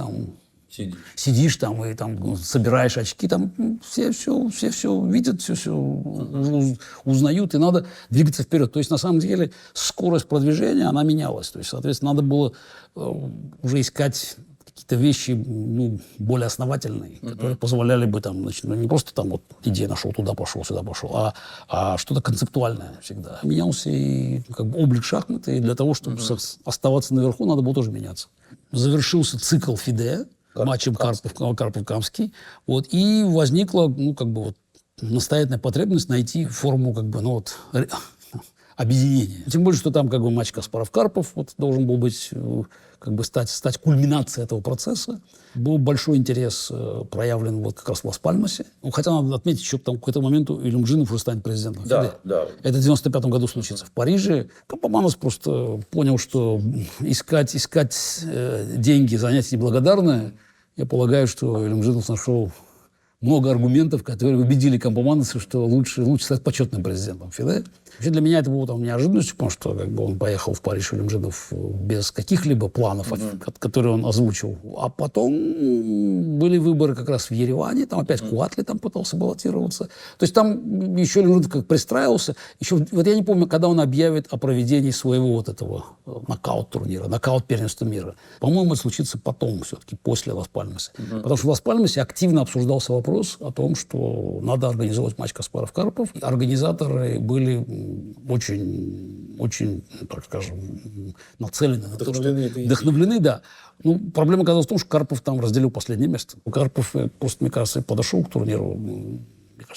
сидишь и собираешь очки, все видят, все узнают, и надо двигаться вперед. То есть, на самом деле, скорость продвижения, она менялась. То есть, соответственно, надо было уже искать какие-то вещи более основательные, которые позволяли бы не просто идея нашел, туда пошел, сюда пошел, а что-то концептуальное всегда. Менялся и облик шахматы, и для того, чтобы оставаться наверху, надо было тоже меняться. Завершился цикл ФИДЕ, матчем Карпов-Камский, и возникла настоятельная потребность найти форму объединения. Тем более, что там матч Каспаров-Карпов должен был быть, стать кульминацией этого процесса. Был большой интерес проявлен как раз в Лас-Пальмасе. Хотя надо отметить, что там в какой-то момент Илюмжинов уже станет президентом ФИДЕ. Да. Это в 95 году случится в Париже. Капоманос просто понял, что искать деньги, занятие неблагодарное. Я полагаю, что Илюмжинов нашел много аргументов, которые убедили Кампоманоса, что лучше стать почетным президентом ФИДЕ. Вообще для меня это было неожиданностью, потому что он поехал в Париж, Илюмжинов, без каких-либо планов, которые он озвучил. А потом были выборы как раз в Ереване, там опять Куатли пытался баллотироваться. То есть там еще Илюмжинов пристраивался. Еще, я не помню, когда он объявит о проведении своего этого нокаут-турнира, нокаут-первенства мира. По-моему, это случится потом, все-таки, после Лас-Пальмаса. Потому что в Лас-Пальмасе активно обсуждался вопрос о том, что надо организовать матч Каспаров-Карпов. Организаторы были очень, так скажем, нацелены. Вдохновлены, да. Проблема оказалась в том, что Карпов там разделил последнее место. Карпов просто, мне кажется, подошел к турниру.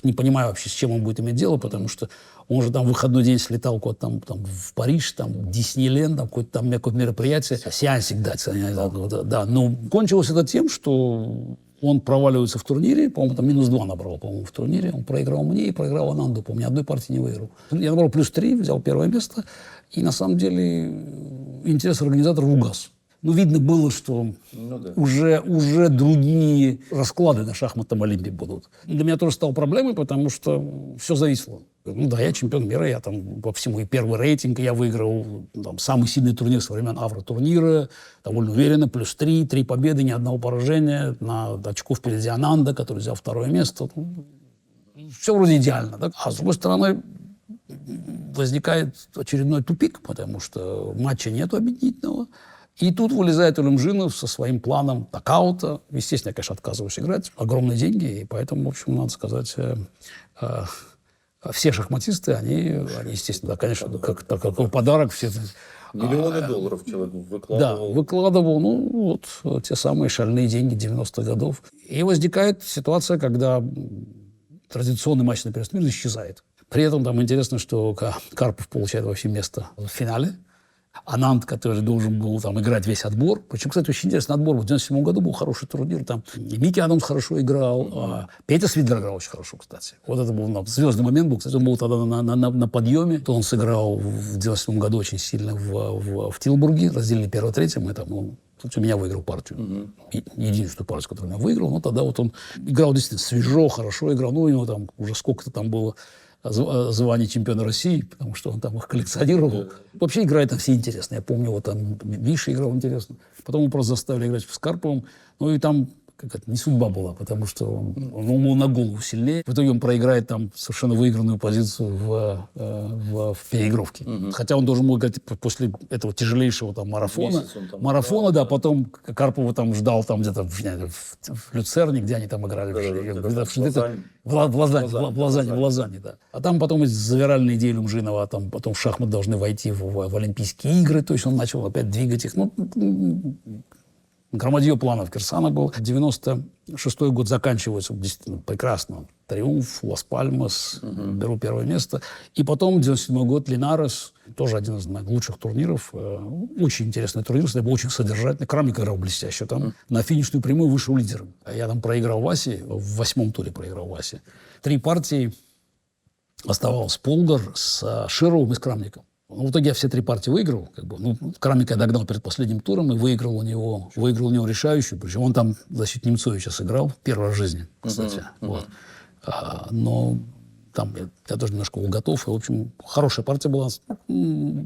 Не понимаю вообще, с чем он будет иметь дело, потому что он же в выходной день слетал куда-то в Париж, Диснейленд, какое-то мероприятие, сеансик дать. Да. Но кончилось это тем, что он проваливается в турнире, по-моему, -2 набрал, в турнире. Он проиграл мне и проиграл Ананду, по-моему, ни одной партии не выиграл. Я набрал +3, взял первое место, и на самом деле интерес организаторов угас. Видно было, что уже другие расклады на шахматном Олимпе будут. Для меня тоже стало проблемой, потому что все зависло. Я чемпион мира, я по всему и первый рейтинг, я выиграл самый сильный турнир со времен Авро-турнира, довольно уверенно, +3, 3 победы, ни одного поражения, на очко впереди Ананда, который взял второе место. Все вроде идеально. Так? А с другой стороны, возникает очередной тупик, потому что матча нету объединительного. И тут вылезает Илюмжинов со своим планом нокаута. Естественно, я, конечно, отказываюсь играть. Огромные деньги. И поэтому, в общем, надо сказать, все шахматисты, они естественно, да, конечно, как такой подарок. Все, Миллионы долларов человек выкладывал. Да, выкладывал, те самые шальные деньги 90-х годов. И возникает ситуация, когда традиционный матч на первенстве мира исчезает. При этом там интересно, что Карпов получает вообще место в финале. Ананд, который должен был там играть весь отбор. Причем, кстати, очень интересный отбор. В 97 году был хороший турнир. Там и Микки Адамс хорошо играл. Петя Свидлер играл очень хорошо, кстати. Вот это был звездный момент был. Кстати, он был тогда на подъеме. То он сыграл в 97 году очень сильно в Тилбурге. Разделили 1-3. Мы там, он у меня выиграл партию. Единственную партию, которую я выиграл. Но тогда вот он играл действительно свежо, хорошо играл. Ну, у него там уже сколько-то там было звание чемпиона России, потому что он там их коллекционировал. Вообще играет там все интересно. Я помню, вот там Миша играл интересно. Потом его просто заставили играть с Карповым. Ну и там не судьба была, потому что он был на голову сильнее. В итоге он проиграет там совершенно выигранную позицию в переигровке. Хотя он должен был играть после этого тяжелейшего там марафона. Да, потом Карпова там ждал там где-то в Люцерне, где они там играли. В Лозанне, да. А там потом завиральная идея Люмжинова, там потом в шахмат должны войти в Олимпийские игры. То есть он начал опять двигать их. Ну, громадье планов Кирсана был. 96-й год заканчивается действительно прекрасно. Триумф, Лас-Пальмас, беру первое место. И потом 97-й год Линарес, тоже один из лучших турниров. Очень интересный турнир, кстати, был очень содержательный. Крамник играл блестяще. Там на финишную прямую вышел лидером. Я там проиграл Васе, в 8-м туре проиграл Васе. 3 партии оставался Полгар с Шировым и с Крамником. Ну, в итоге я все 3 партии выиграл. Крамника я догнал перед последним туром и выиграл у него решающую. Причем он там за счет Немцовича сыграл. Первый раз в жизни, кстати. Вот. Но там я тоже немножко был готов. И, в общем, хорошая партия была.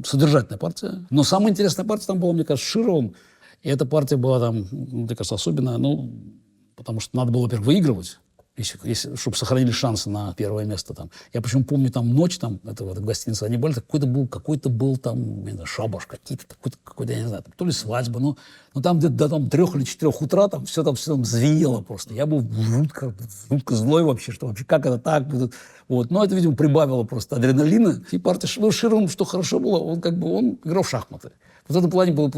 Содержательная партия. Но самая интересная партия там была, мне кажется, с Шировым. И эта партия была там, мне кажется, особенная. Ну, потому что надо было, во-первых, выигрывать. Чтобы сохранили шансы на первое место там. Я почему помню там ночь, там, это в гостинице они были, какой-то был там, не знаю, шабаш, какой-то, я не знаю, там, то ли свадьба, но там где-то до 3 или 4 утра там все там звенело просто. Я был жутко злой вообще, что вообще как это так будет. Вот. Но это, видимо, прибавило просто адреналина. И партия Шировым, что хорошо было, он играл в шахматы. Вот в этом плане было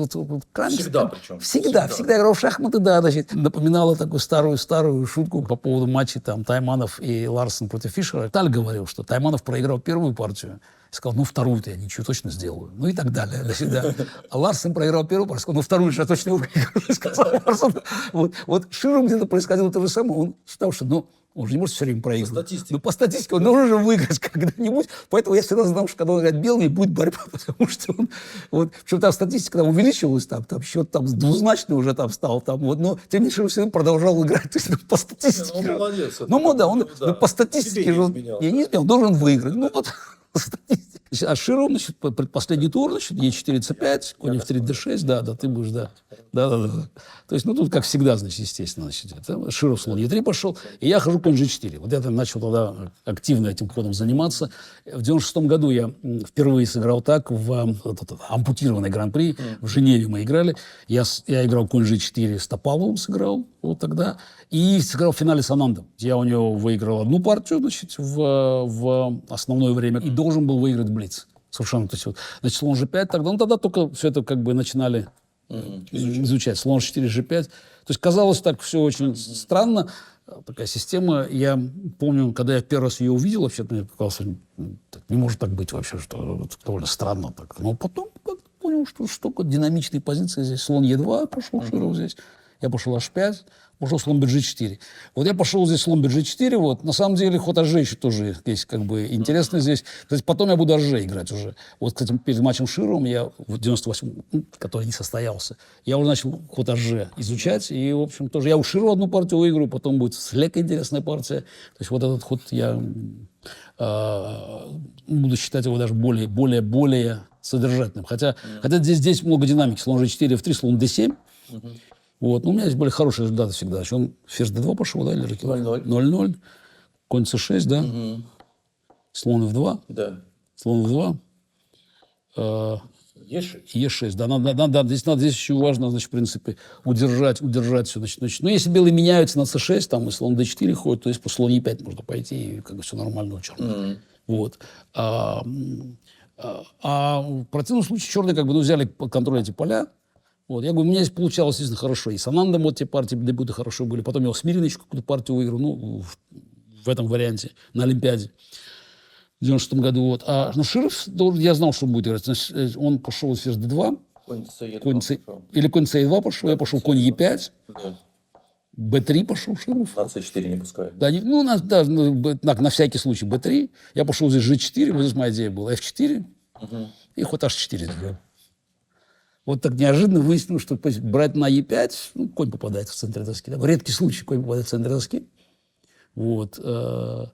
Крамник. Всегда причем. Всегда играл в шахматы, да, значит, напоминало такую старую шутку по поводу матчей там Тайманов и Ларсен против Фишера. Таль говорил, что Тайманов проиграл первую партию, и сказал, вторую-то я ничего точно сделаю. Ну и так далее. Да. А Ларсен проиграл первую партию, сказал, вторую же я точно выиграю, сказал Ларсен. Вот Широм где-то происходило то же самое. Он считал, что он же не может все время проигрывать. По статистике он должен же выиграть когда-нибудь. Поэтому я всегда знал, что когда он играет белый, будет борьба, потому что он... Причем там статистика увеличивалась, там счет двузначный уже там стал. Но тем не менее, все продолжал играть. То есть, по статистике... Он молодец. Он по статистике... Я не изменял, должен выиграть. Статистика. А Широм, значит, предпоследний тур, значит, Е4, С5, конь F3, D6, да, ты будешь, да. То есть, тут, как всегда, значит, естественно, Широв слон Е3 пошел, и я хожу конь G4. Вот я там начал тогда активно этим ходом заниматься. В 96-м году я впервые сыграл так в ампутированный гран-при. В Женеве мы играли. Я играл конь G4 с Топаловым, сыграл вот тогда. И сыграл в финале с Анандом. Я у него выиграл одну партию, значит, в основное время. И должен был выиграть блиц. Совершенно. То есть, значит, слон G5 тогда. Тогда только все это начинали изучать. Слон H4, G5. То есть казалось так все очень странно. Такая система. Я помню, когда я первый раз ее увидел, вообще мне показалось, не может так быть вообще, что довольно странно. Так. Но потом понял, что столько динамичной позиции здесь. Слон Е2 пошел, Широв здесь. Я пошел H5, пошел слон BG4. Вот я пошел здесь слон BG4, на самом деле ход HG еще тоже есть интересно здесь. То есть потом я буду HG играть уже. Вот, кстати, перед матчем Шировым я в 98-м, который не состоялся, я уже начал ход HG изучать. И, в общем, тоже я у Широва одну партию выиграю, потом будет слегка интересная партия. То есть вот этот ход я буду считать его даже более содержательным. Хотя здесь много динамики. Слон G4, F3, слон D7. Но у меня есть более хорошие результаты всегда. Он ферзь d2 пошел, да, или 0-0. Конь c6, да. Слон f2. Да. Слон f2. E6, да. Здесь еще важно, значит, в принципе, удержать все. Значит, если белые меняются на c6, там и слон d4 ходит, то есть по слон e5 можно пойти, и все нормально у черных. Вот. А в противном случае черные взяли под контроль эти поля. Я говорю, у меня здесь получалось действительно хорошо. И с Анандом те партии дебюты хорошо были. Потом я у Смирина еще какую-то партию выиграл, в этом варианте, на Олимпиаде. в 96 году. Вот. А на Широв, я знал, что он будет играть. Значит, он пошел ферзь d2, Конь c2 конь c, пошел. или конь c2 пошел, я пошел конь e5, Да. b3 пошел Широв. На c4 не пускает. Да, ну, на всякий случай b3. Я пошел здесь g4, вот здесь моя идея была f4, и ход h4 сделал. Вот так неожиданно выяснилось, что брать на e5, ну, конь попадает в центр доски. Да? В редкий случай конь попадает в центр доски. Вот. Да.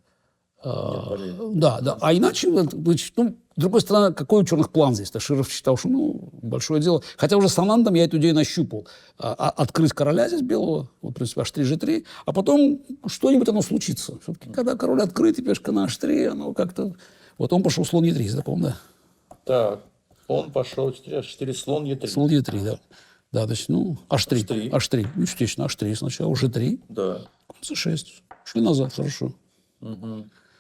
А иначе, значит, ну, с другой стороны, какой у черных план здесь? Широв считал, что, ну, большое дело. Хотя уже с Анандом я эту идею нащупал. Открыть короля здесь белого, вот, в принципе, h3, g3, а потом что-нибудь оно случится. Все-таки, когда король открыт, и пешка на h3, оно как-то... Вот он пошел слон e3, запомнил, да? Так, он пошел 4, слон e3. Слон e3, да. Да, значит, ну, h3. h3. Ну, естественно, h3 сначала, g3, Да. c6. Шли назад, хорошо.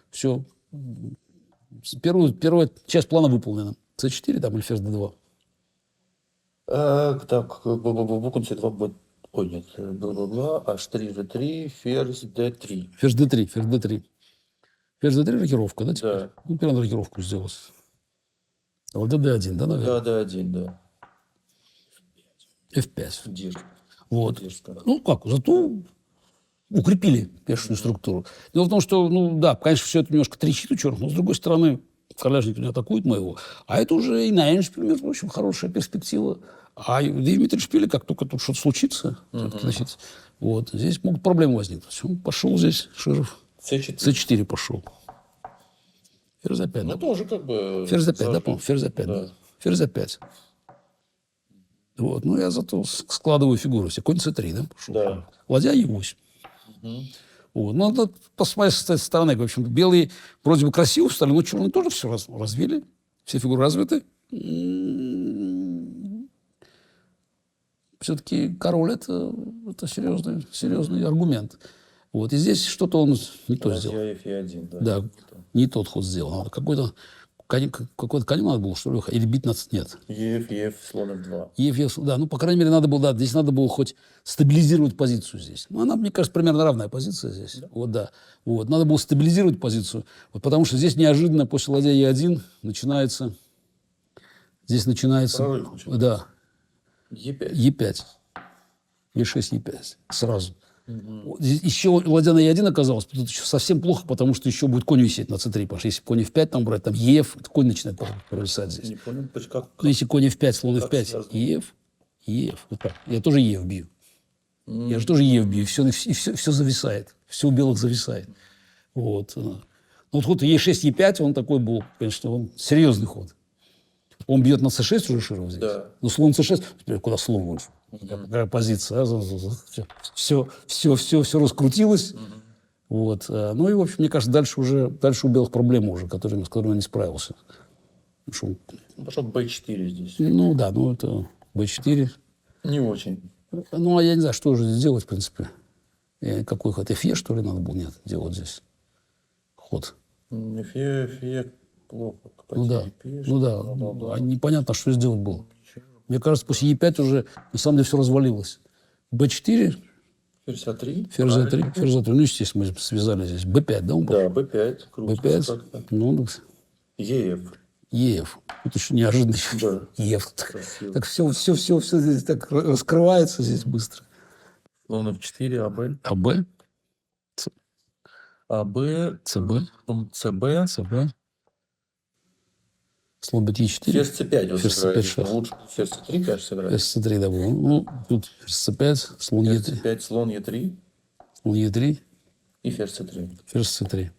Все. Первая часть плана выполнена. c4 там или ферзь d2. Так, конь c2 будет... Ой, нет, бла-бла-бла, h3, g3, ферзь d3. Ферзь d3, ферзь d3. Ферзь d3 рокировка, да, теперь? Да. Ну, теперь надо рокировку сделать. ЛД d1, да, наверное? Да, d1, да. f5. Дирка. Вот. Дирка. Ну, как, зато укрепили пешую структуру. Дело в том, что, ну, да, конечно, все это немножко трещит у черных, но, с другой стороны, короляжник не атакует моего. А это уже и на Эйншпиле, между прочим, хорошая перспектива. А в Дмитрий как только тут что-то случится, значит, вот, здесь могут проблемы возникнуть. Он пошел здесь, Широв. c4. c4 пошел. Ферзь опять, Ну, да? тоже как бы... Ферзь опять, да, помню? Ферзь опять, да. Ферзь опять. Вот, ну, я зато складываю фигуру себе. Конь c3, да, пошел? Да. Ладья e8. Вот. Ну, надо посмотреть с этой стороны. В общем, белые вроде бы красиво встали, но черные тоже все развили. Все фигуры развиты. Все-таки король это серьезный аргумент. Вот. И здесь что-то он не то сделал. Ладья f1, да. Да, не тот ход сделал. Надо какой-то конем надо было, что ли, или бить на... Нет. Ef, слон f2. Еф, да, ну, по крайней мере, надо было, да, здесь надо было хоть стабилизировать позицию здесь. Ну, она, мне кажется, примерно равная позиция здесь. Да? Вот, да. Вот, надо было стабилизировать позицию, вот, потому что здесь неожиданно после ладья Е1 начинается... Здесь начинается... Да. Е5. Е5. Е6, Е5. Сразу. Вот здесь еще ладья на Е1 оказалась, тут еще совсем плохо, потому что еще будет конь висеть на С3, потому что если конь F5 там брать, там ЕФ, конь начинает провисать здесь. Не понял, как... Ну, если конь F5, слон Как F5, связано? ЕФ. Вот так. Я тоже ЕФ бью. Я же тоже ЕФ бью, все зависает. Все у белых зависает. Вот. Ну, вот ход Е6, Е5, он такой был, конечно, он серьезный ход. Он бьет на С6 уже Широв здесь. Да. Но слон С6, теперь куда слон больше? Какая позиция? Все раскрутилось. Вот. Ну и, в общем, мне кажется, дальше у белых проблемы уже, с которыми он не справился. Что, Пошел b4 здесь. ну да, ну это b4. Не очень. Ну, а я не знаю, что же здесь делать, в принципе. Какой ход? Фе, что ли, надо было? Нет, делать здесь ход. Фе плохо. Ну да, Пишет, ну да. бла-бла-бла. А непонятно, что сделать было. Мне кажется, после Е5 уже, на самом деле, все развалилось. Б4, Ферзь А3. ферзь А3, ферзь А3. Ну, естественно, мы связали здесь. Б5, да, он был? Да, b5. Круто. Б5, ну, ЕФ. ЕФ. Тут еще неожиданно. Да. ЕФ. Красиво. Так все здесь так раскрывается здесь быстро. Слон F4, АБ. АБ, АБ. ЦБ, ЦБ. ЦБ. Слон Б4. Ферзь C5 вот Ферзь сыграет. C5 шах. Лучше ферзь C3, конечно, сыграть. Ферзь С3, да, был. Ну, тут ферзь С5, слон Ферзь Е3, C5, слон Е3 слон Е3, и ферзь C3. ферзь С3.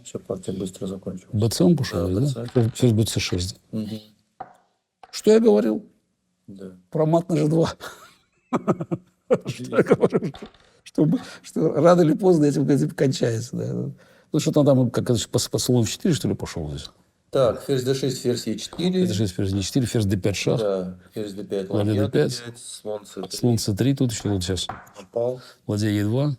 Все, партия быстро закончилась. БЦ он пошел, Да, да? BC. Ферзь БЦ6. Мгм. Что я говорил? Да. Про мат на G2. Что я говорю? Что рано или поздно этим кончается. Да. Ну, что там, как по слону 4, что ли, пошел здесь? Так, ферзь D6, ферзь Е4. Это 6, ферзь D4, ферзь D5 шах, Да, ферзь D5, ладья ладья D5, D5, слон C3. слон С3, тут еще вот сейчас Напал. ладья Е2,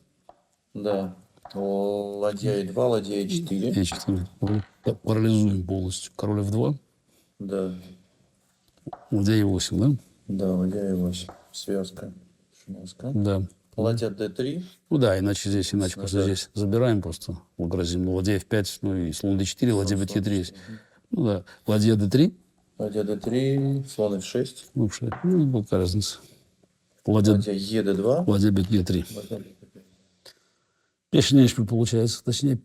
Да. Ладья Е2, ладья Е4. Е4. Парализуем полностью. Король F2, Да. ладья Е8, да? Да, ладья Е8. Связка. Связка. Да. Ладья D3. Ну да, иначе просто Да. здесь забираем просто, угрозим. Ладья F5, ну и слон D4, ладья BT3 есть. Ну да, ладья D3, Ладья D3, слон F6. ну, какая разница. Ладья Ладья ED2. BT3. Пешный эшпиль получается, точнее,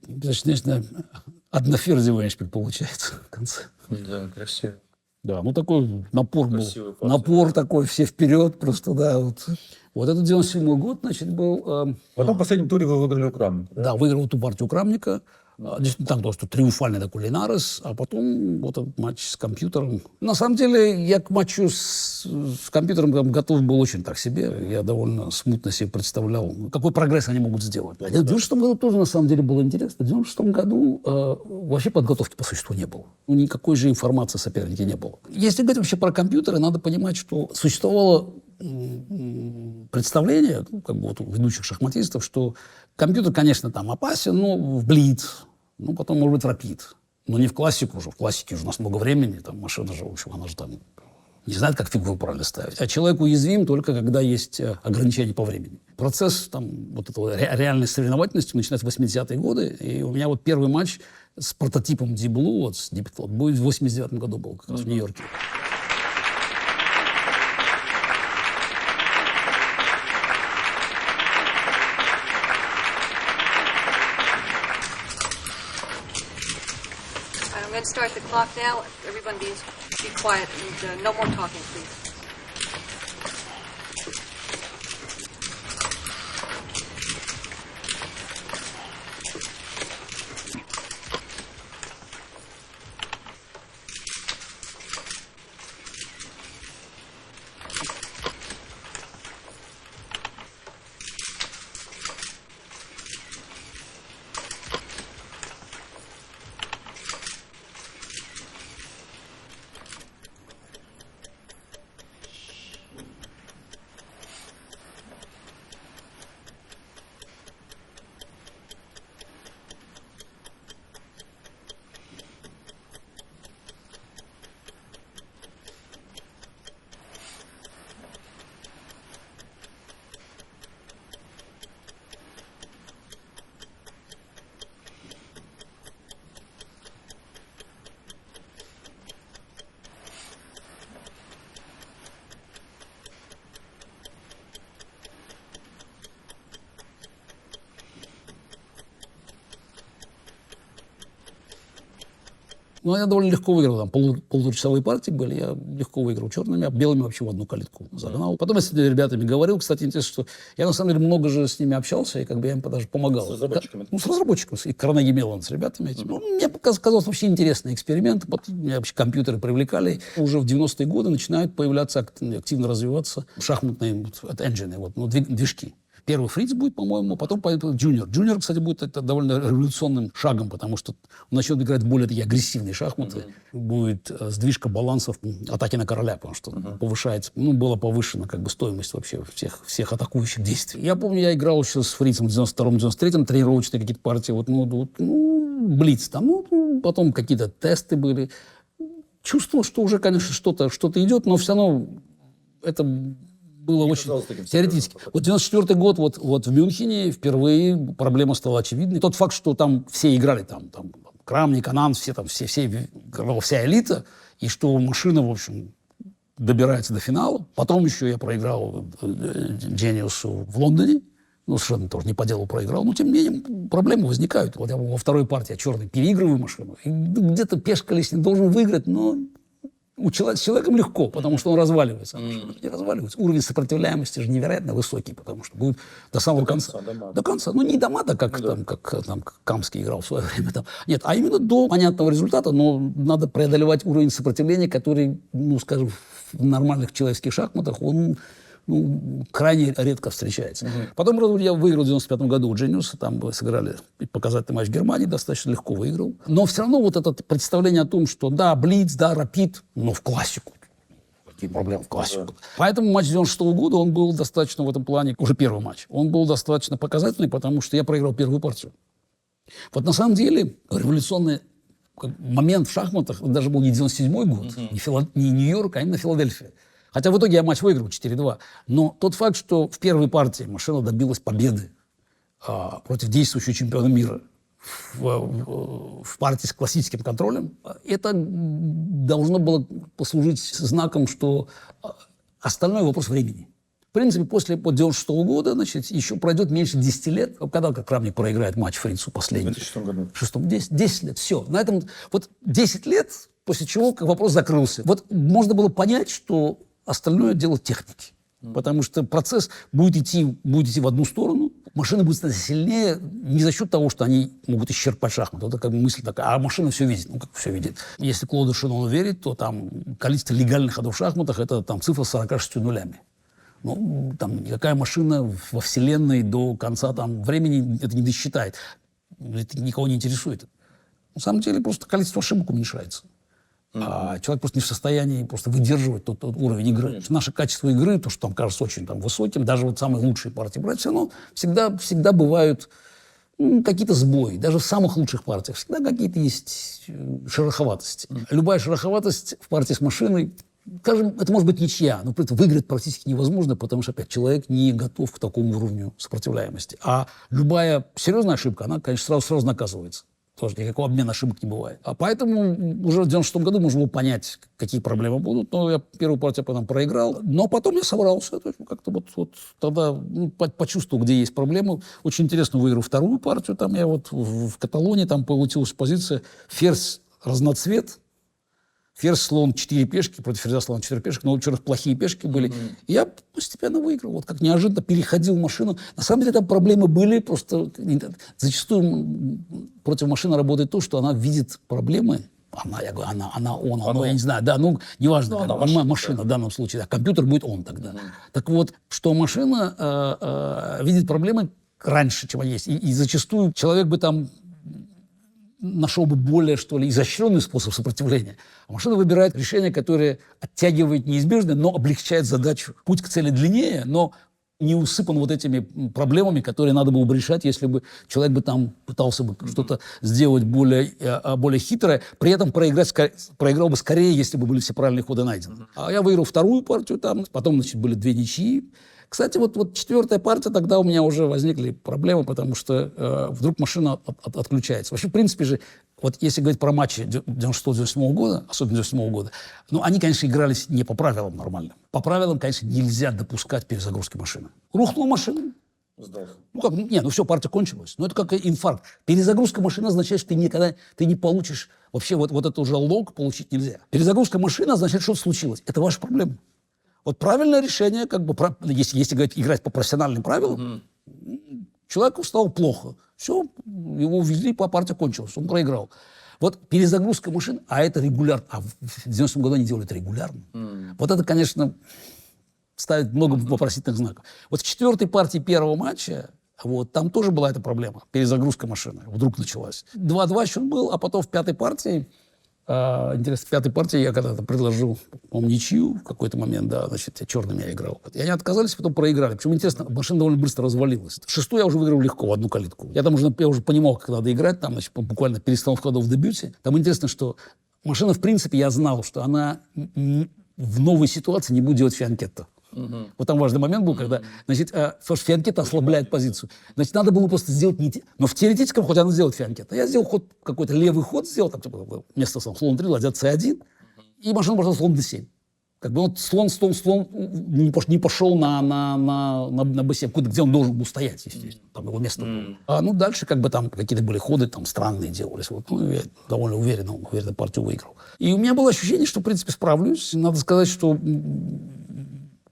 одноферзевый эшпиль получается в конце. Да, красиво. Да, ну такой напор был. Красивый пас. Напор такой, все вперед просто, да. Вот этот 97-й год, значит, был... Потом в последнем туре вы выиграли у Крамника. Да, выиграл ту партию Крамника. Действительно, так, то, что триумфальный такой Линарес, а потом вот этот матч с компьютером. На самом деле, я к матчу с компьютером там готов был очень так себе. Я довольно смутно себе представлял, какой прогресс они могут сделать. В 96 году тоже, на самом деле, было интересно. В 96 году вообще подготовки по существу не было. Никакой же информации о сопернике не было. Если говорить вообще про компьютеры, надо понимать, что существовало представление, ну, как бы вот у ведущих шахматистов, что компьютер, конечно, там опасен, но в блиц, ну, потом, может быть, в рапид. Но не в классику уже. В классике уже у нас много времени, там машина же, в общем, она же там не знает, как фигуру правильно ставить. А человек уязвим только когда есть ограничения по времени. Процесс там, вот этого реальной соревновательности начинается в 80-е годы. И у меня вот первый матч с прототипом Deep Blue, вот, с Deep Cloud, будет в 89-м году был, как раз в Нью-Йорке. I'm going to start the clock now. Everyone be quiet and no more talking, please. Ну, я довольно легко выиграл. Там полуторачасовые партии были. Я легко выиграл черными, а белыми вообще в одну калитку загнал. Потом я с этими ребятами говорил. Кстати, интересно, что я на самом деле много же с ними общался, и как бы я им даже помогал. С разработчиками? Ну, с разработчиками. И Carnegie Mellon с ребятами этими. Ну, мне казалось вообще интересный эксперимент. Потом меня вообще компьютеры привлекали. Уже в 90-е годы начинают появляться, активно развиваться шахматные engine, вот, ну, движки. Первый Фриц будет, по-моему, потом пойдет Джуниор. Джуниор, кстати, будет это довольно революционным шагом, потому что он начнет играть более такие агрессивные шахматы. Будет сдвижка балансов атаки на короля, потому что повышается, ну, была повышена как бы стоимость вообще всех атакующих действий. Я помню, я играл еще с Фрицем в 92-93-м, тренировочные какие-то партии, блиц там, ну, потом какие-то тесты были. Чувствовал, что уже, конечно, что-то идет, но все равно это было очень теоретически. Вот 94-й год вот в Мюнхене впервые проблема стала очевидной. Тот факт, что там все играли, там Крамник, Анан, все играла вся элита, и что машина, в общем, добирается до финала. Потом еще я проиграл Джениусу в Лондоне. Ну, совершенно тоже не по делу проиграл. Но, тем не менее, проблемы возникают. Вот я во второй партии черный переигрываю машину. И где-то пешка лишний должен выиграть, но с человеком легко, потому что он разваливается. Не разваливается. Уровень сопротивляемости же невероятно высокий, потому что будет до самого конца. До конца. Ну, не до мата, как Камский играл в свое время. Там. Нет, а именно до понятного результата, но надо преодолевать уровень сопротивления, который, ну, скажем, в нормальных человеческих шахматах, он крайне редко встречается. Потом я выиграл в 95-м году у Джениуса, там мы сыграли показательный матч в Германии, достаточно легко выиграл. Но все равно вот это представление о том, что да, блиц, да, рапид, но в классику. Какие проблемы в классику. Да. Поэтому матч 96-го года, он был достаточно в этом плане, уже первый матч, он был достаточно показательный, потому что я проиграл первую партию. Вот на самом деле революционный момент в шахматах, даже был не 97-й год, не Нью-Йорк, а именно Филадельфия. Хотя в итоге я матч выиграл 4-2. Но тот факт, что в первой партии машина добилась победы против действующего чемпиона мира в партии с классическим контролем, это должно было послужить знаком, что остальное вопрос времени. В принципе, после 1996 года, значит, еще пройдет меньше 10 лет, когда Крамник проиграет матч Фрицу последний. В 2006 году. В 10 лет, все. На этом вот 10 лет, после чего вопрос закрылся. Вот можно было понять, что остальное дело техники. Потому что процесс будет идти в одну сторону, машина будет становиться сильнее не за счет того, что они могут исчерпать шахматы. Это как бы мысль такая, а машина все видит. Ну, как все видит. Если Клоду Шинону верить, то там количество легальных ходов в шахматах – это там цифра с 46 нулями. Ну, там никакая машина во Вселенной до конца там времени это не досчитает. Это никого не интересует. На самом деле просто количество ошибок уменьшается. А человек просто не в состоянии просто выдерживать тот уровень игры. Конечно. Наше качество игры, то, что там кажется очень там, высоким, даже вот самые лучшие партии брать, все равно всегда бывают какие-то сбои. Даже в самых лучших партиях всегда какие-то есть шероховатости. Любая шероховатость в партии с машиной, скажем, это может быть ничья, но при этом выиграть практически невозможно, потому что, опять, человек не готов к такому уровню сопротивляемости. А любая серьезная ошибка, она, конечно, сразу наказывается. Тоже никакого обмена ошибок не бывает. А поэтому уже в 1996 году можно было понять, какие проблемы будут. Но я первую партию потом проиграл. Но потом я собрался. То есть как-то вот тогда почувствовал, где есть проблемы. Очень интересно выиграл вторую партию. Там я вот в Каталонии, там получилась позиция ферзь разноцвет. Ферзь, слон, 4 пешки, против ферзя, слона, 4 пешки, но очень плохие пешки были. И я постепенно выиграл. Вот как неожиданно переходил машину. На самом деле там проблемы были, просто зачастую против машины работает то, что она видит проблемы. Я не знаю, да, ну, неважно, машина в данном случае, да, компьютер будет он тогда. Так вот, что машина видит проблемы раньше, чем они есть. И зачастую человек бы там нашел бы более, что ли, изощренный способ сопротивления. А машина выбирает решение, которое оттягивает неизбежное, но облегчает задачу. Путь к цели длиннее, но не усыпан вот этими проблемами, которые надо было бы решать, если бы человек бы там пытался бы что-то сделать более хитрое, при этом проиграл бы скорее, если бы были все правильные ходы найдены. А я выиграл вторую партию там, потом, значит, были 2 ничьи. Кстати, вот четвертая партия, тогда у меня уже возникли проблемы, потому что вдруг машина отключается. Вообще, в принципе же, вот если говорить про матчи 96-97 года, особенно 97 года, ну, они, конечно, игрались не по правилам нормально. По правилам, конечно, нельзя допускать перезагрузки машины. Рухнула машина. Сдался. Все, партия кончилась. Но это как инфаркт. Перезагрузка машины означает, что ты не получишь, вообще вот это уже лог получить нельзя. Перезагрузка машины означает, что случилось. Это ваша проблема. Вот правильное решение, как бы, если говорить, играть по профессиональным правилам, человеку стало плохо. Все, его увезли, партия кончилась, он проиграл. Вот перезагрузка машин, а это регулярно. А в 90-м году они делали это регулярно. Вот это, конечно, ставит много вопросительных знаков. Вот в четвертой партии первого матча, вот, там тоже была эта проблема. Перезагрузка машины вдруг началась. 2-2 счет был, а потом в пятой партии, интересно, в пятой партии я когда-то предложил, по-моему, ничью в какой-то момент, да, значит, черными я играл. И они отказались, потом проиграли. Причем, интересно, машина довольно быстро развалилась. Шестую я уже выиграл легко, в одну калитку. Я уже понимал, как надо играть, там, значит, буквально перестановка ходов в дебюте. Там интересно, что машина, в принципе, я знал, что она в новой ситуации не будет делать фианкетто. Вот там важный момент был, когда, значит, фианкетто ослабляет позицию. Значит, надо было просто сделать не... Но в теоретическом ходе она сделает фианкетто. Я сделал ход, какой-то левый ход сделал, там, типа, вместо слон 3, ладья c1, и машина пошла слон d7. Как бы вот слон не пошел на b7, где он должен был стоять, естественно. Там его место было. Ну, дальше как бы там какие-то были ходы там странные делались. Вот, ну, я довольно уверенно партию выиграл. И у меня было ощущение, что, в принципе, справлюсь. Надо сказать, что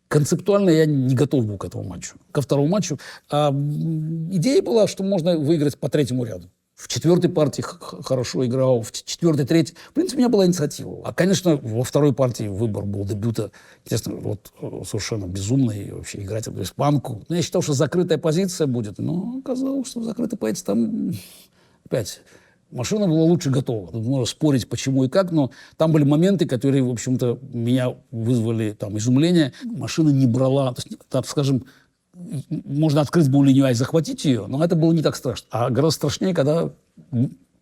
концептуально я не готов был к этому матчу, ко второму матчу. Идея была, что можно выиграть по третьему ряду. В четвертой партии хорошо играл, в четвертой, третьей. В принципе, у меня была инициатива. А, конечно, во второй партии выбор был дебюта. Естественно, вот совершенно безумный вообще играть в испанку. Но я считал, что закрытая позиция будет. Но оказалось, что закрытая позиция там опять... Машина была лучше готова. Тут можно спорить, почему и как, но там были моменты, которые, в общем-то, меня вызвали там изумление. Машина не брала, то есть, так скажем, можно открыть буль линию и захватить ее, но это было не так страшно. А гораздо страшнее, когда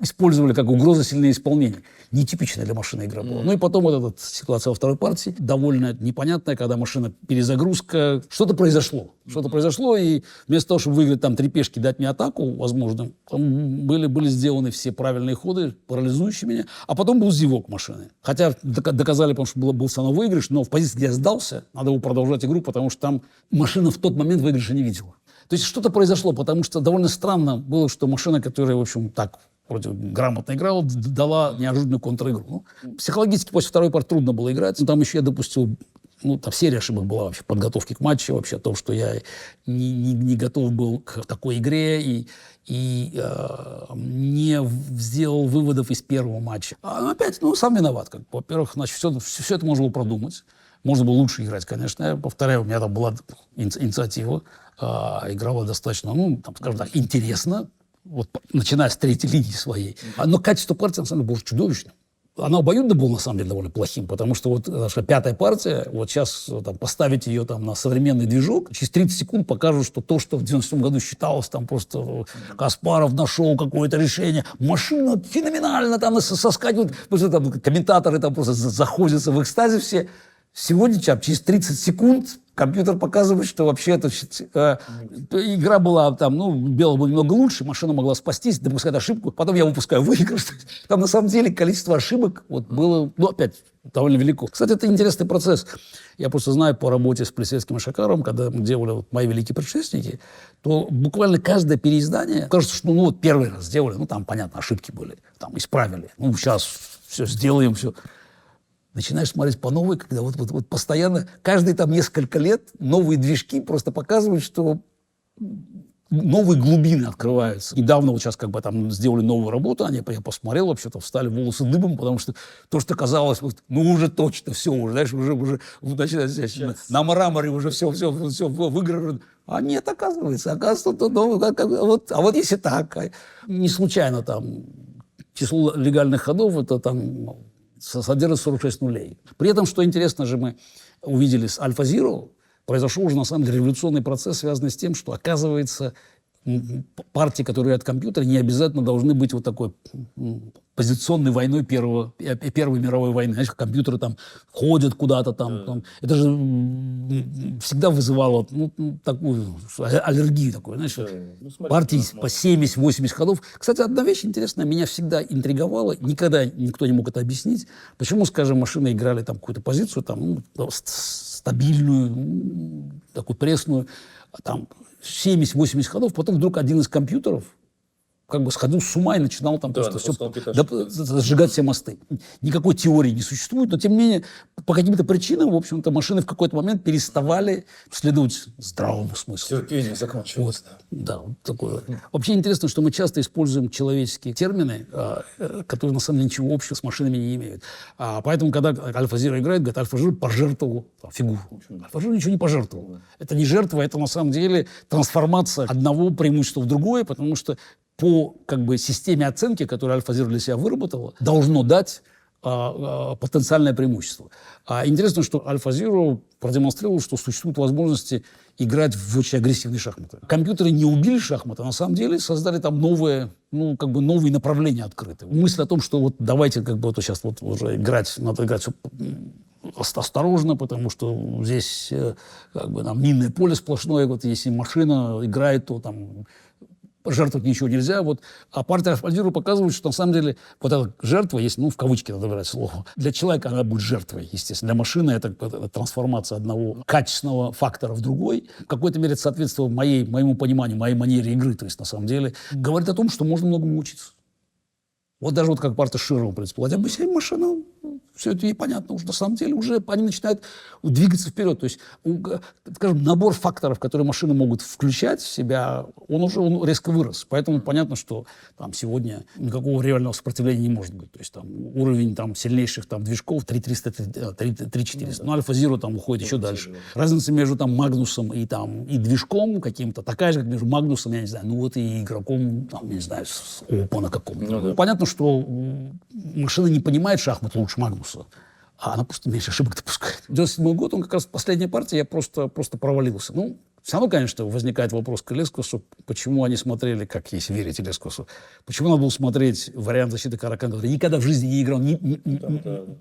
использовали как угроза сильного исполнения. Нетипичная для машины игра была. Ну и потом вот эта ситуация во второй партии, довольно непонятная, когда машина перезагрузка. Что-то произошло. Что-то произошло, и вместо того, чтобы выиграть там 3 пешки, дать мне атаку, возможно, там были сделаны все правильные ходы, парализующие меня, а потом был зевок машины. Хотя доказали, потому что был все равно выигрыш, но в позиции, где я сдался, надо было продолжать игру, потому что там машина в тот момент выигрыша не видела. То есть что-то произошло, потому что довольно странно было, что машина, которая, в общем, так вроде грамотно играла, дала неожиданную контр-игру. Ну, психологически после второй партии трудно было играть. Но там еще я допустил, ну, там серия ошибок была вообще, подготовки к матчу, вообще о том, что я не готов был к такой игре и не сделал выводов из первого матча. А опять, ну, сам виноват. Во-первых, значит, все это можно было продумать. Можно было лучше играть, конечно. Я повторяю, у меня там была инициатива. Играла достаточно, ну, там, скажем так, интересно, вот, начиная с третьей линии своей. Но качество партии, на самом деле, было чудовищным. Она обоюдно была, на самом деле, довольно плохим, потому что вот наша 5-я партия, вот сейчас там, поставить ее там, на современный движок, через 30 секунд покажут, что то, что в 97 году считалось, там просто Каспаров нашел какое-то решение, машина феноменально там соскакивает, потому что там комментаторы там просто заходятся в экстазе все. Сегодня, через 30 секунд компьютер показывает, что вообще игра была там, ну, белого было немного лучше, машина могла спастись, допускать ошибку, потом я выпускаю выигрыш. Там на самом деле количество ошибок вот, было, ну, опять, довольно велико. Кстати, это интересный процесс. Я просто знаю по работе с Плисецким и Шакаровым, когда мы делали вот, мои великие предшественники, то буквально каждое переиздание, кажется, что ну вот первый раз сделали, ну там, понятно, ошибки были, там исправили, ну сейчас все сделаем, все. Начинаешь смотреть по новой, когда вот постоянно, каждые там несколько лет новые движки просто показывают, что новые глубины открываются. Недавно вот сейчас как бы там сделали новую работу, я посмотрел, вообще-то встали волосы дыбом, потому что то, что казалось, вот, ну уже точно все, уже, знаешь, уже на мраморе уже все выиграно. А нет, оказывается, вот, а вот если так, не случайно там число легальных ходов, это там содержит 46 нулей. При этом, что интересно же, мы увидели с Alpha Zero, произошел уже, на самом деле, революционный процесс, связанный с тем, что, оказывается, партии, которые от компьютера, не обязательно должны быть вот такой позиционной войной Первой мировой войны. Знаешь, компьютеры там ходят куда-то там. Это же всегда вызывало такую аллергию такую, знаешь, партии по 70-80 ходов. Кстати, одна вещь интересная, меня всегда интриговала, никогда никто не мог это объяснить, почему, скажем, машины играли там какую-то позицию, там, стабильную, такую пресную, там 70-80 ходов, потом вдруг один из компьютеров как бы сходил с ума и начинал там просто все сжигать все мосты. Никакой теории не существует, но тем не менее по каким-то причинам, в общем-то, машины в какой-то момент переставали следовать здравому смыслу. Терпение закончилось. Вот. Да, вот такое. Вообще интересно, что мы часто используем человеческие термины, которые на самом деле ничего общего с машинами не имеют. Поэтому, когда Alpha Zero играет, говорит, Alpha Zero пожертвовал фигуру. Alpha Zero ничего не пожертвовал. Это не жертва, это на самом деле трансформация одного преимущества в другое, потому что по как бы, системе оценки, которую Alpha Zero для себя выработала, должно дать потенциальное преимущество. Интересно, что Alpha Zero продемонстрировал, что существуют возможности играть в очень агрессивные шахматы. Компьютеры не убили шахматы, а на самом деле создали там новые направления открытые. Мысль о том, что вот давайте как бы вот сейчас вот уже играть, надо играть осторожно, потому что здесь как бы там минное поле сплошное, вот если машина играет, то там жертвовать ничего нельзя. Вот. А партия Alpha Zero показывает, что на самом деле вот эта жертва, если, в кавычки надо брать слово, для человека она будет жертвой, естественно. Для машины это трансформация одного качественного фактора в другой. В какой-то мере это соответствовало моему пониманию, моей манере игры. То есть, на самом деле, говорит о том, что можно многому учиться. Вот даже вот как партия Широва, в принципе, хотя бы 7 машин, все это ей понятно уже. На самом деле уже они начинают двигаться вперед. То есть, скажем, набор факторов, которые машины могут включать в себя, он резко вырос. Поэтому понятно, что там сегодня никакого реального сопротивления не может быть. То есть там уровень там, сильнейших там, движков 3300, 3400. Но Alpha Zero там уходит еще дальше. Разница между там, Магнусом и движком каким-то такая же, как между Магнусом, я не знаю, и игроком, там, я не знаю, с Опана каком-то. Понятно, что машина не понимает шахмат лучше Магнуса. А она просто меньше ошибок допускает. 97 год, он как раз последняя партия, я просто провалился. Все равно, конечно, возникает вопрос к Илескусу, почему они смотрели, как если верить Илескусу, почему надо было смотреть вариант защиты Каракана, который никогда в жизни не играл.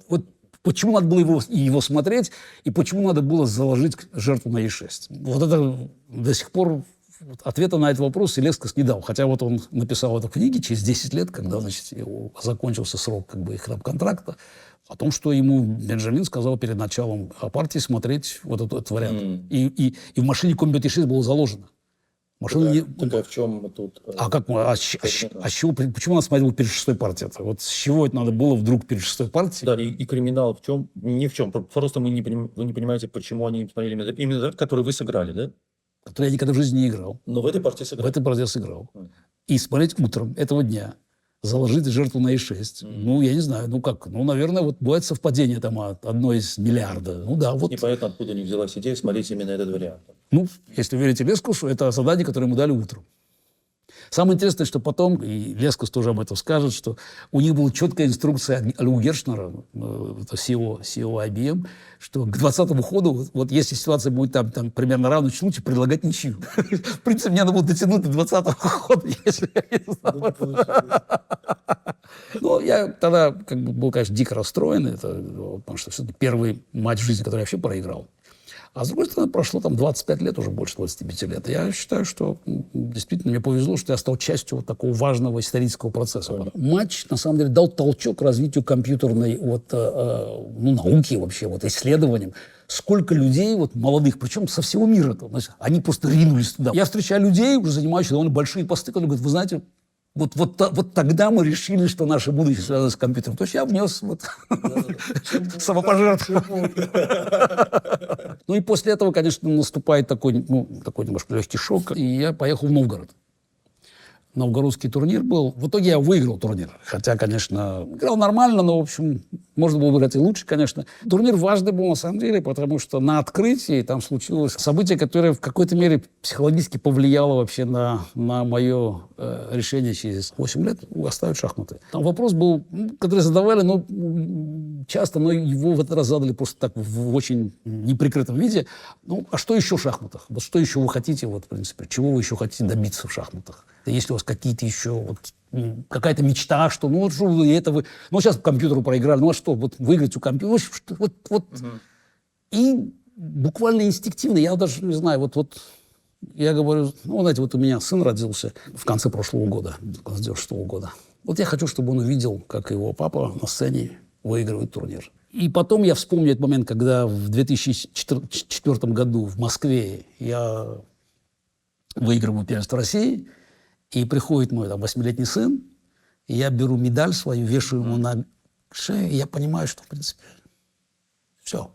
Вот почему надо было его смотреть, и почему надо было заложить жертву на Е6. Вот это до сих пор ответа на этот вопрос Илескус не дал. Хотя вот он написал это в книге через 10 лет, когда, значит, закончился срок как бы их контракта, о том, что ему Бенджамин сказал перед началом партии смотреть вот этот вариант. И в машине комбат Е6 было заложено. Машина Так в чем тут... А как? С чего? Почему надо смотреть перед шестой партией? Вот с чего это надо было вдруг перед шестой партией? Да, и криминал в чем? Ни в чем. Просто вы не понимаете, почему они смотрели именно этот, который вы сыграли, да? Который я никогда в жизни не играл. Но в этой партии В сыграли. этой партии я сыграл. И смотреть утром этого дня, заложить жертву на Е6. Ну, я не знаю, ну как? Ну, наверное, вот бывает совпадение там одно из миллиарда. Ну да, вот. Непонятно, откуда не взялась идея смотреть именно этот вариант. Ну, если верить Лескусу, это задание, которое ему дали утром. Самое интересное, что потом, и Лескус тоже об этом скажет, что у них была четкая инструкция от Лу Гершнера, это CEO IBM, что к 20-му ходу, вот если ситуация будет там примерно равна, лучше предлагать ничью. В принципе, мне надо было дотянуть до 20-го хода, если я не знал. Ну, я тогда как бы был, конечно, дико расстроен, потому что все-таки первый матч в жизни, который я вообще проиграл. А с другой стороны, прошло там 25 лет, уже больше 25 лет. Я считаю, что действительно мне повезло, что я стал частью вот такого важного исторического процесса. Матч, на самом деле, дал толчок развитию компьютерной науки вообще, исследованиям. Сколько людей, молодых, причем со всего мира, они просто ринулись туда. Я встречаю людей, уже занимающих довольно большие посты, которые говорят, вы знаете, вот тогда мы решили, что наше будущее связано с компьютером. То есть я внес самопожертвование. Ну и после этого, конечно, наступает такой немножко легкий шок. И я поехал в Новгород. Новгородский турнир был. В итоге я выиграл турнир. Хотя, конечно, играл нормально, но, в общем, можно было бы играть и лучше, конечно. Турнир важный был, на самом деле, потому что на открытии там случилось событие, которое в какой-то мере психологически повлияло вообще на мое решение через 8 лет оставить шахматы. Там вопрос был, который задавали, часто, но его в этот раз задали просто так в очень неприкрытом виде. Ну, а что еще в шахматах? Вот что еще вы хотите, в принципе, чего вы еще хотите добиться в шахматах? Если у вас какие-то еще, какая-то мечта, что, сейчас к компьютеру проиграли, выиграть у компьютера, И буквально инстинктивно, я даже не знаю, я говорю, у меня сын родился в конце прошлого года, 96 года. Я хочу, чтобы он увидел, как его папа на сцене выигрывает турнир. И потом я вспомню этот момент, когда в 2004 году в Москве я выигрываю первенство России, и приходит мой 8-летний сын, и я беру медаль свою, вешаю ему на шею, и я понимаю, что, в принципе, все.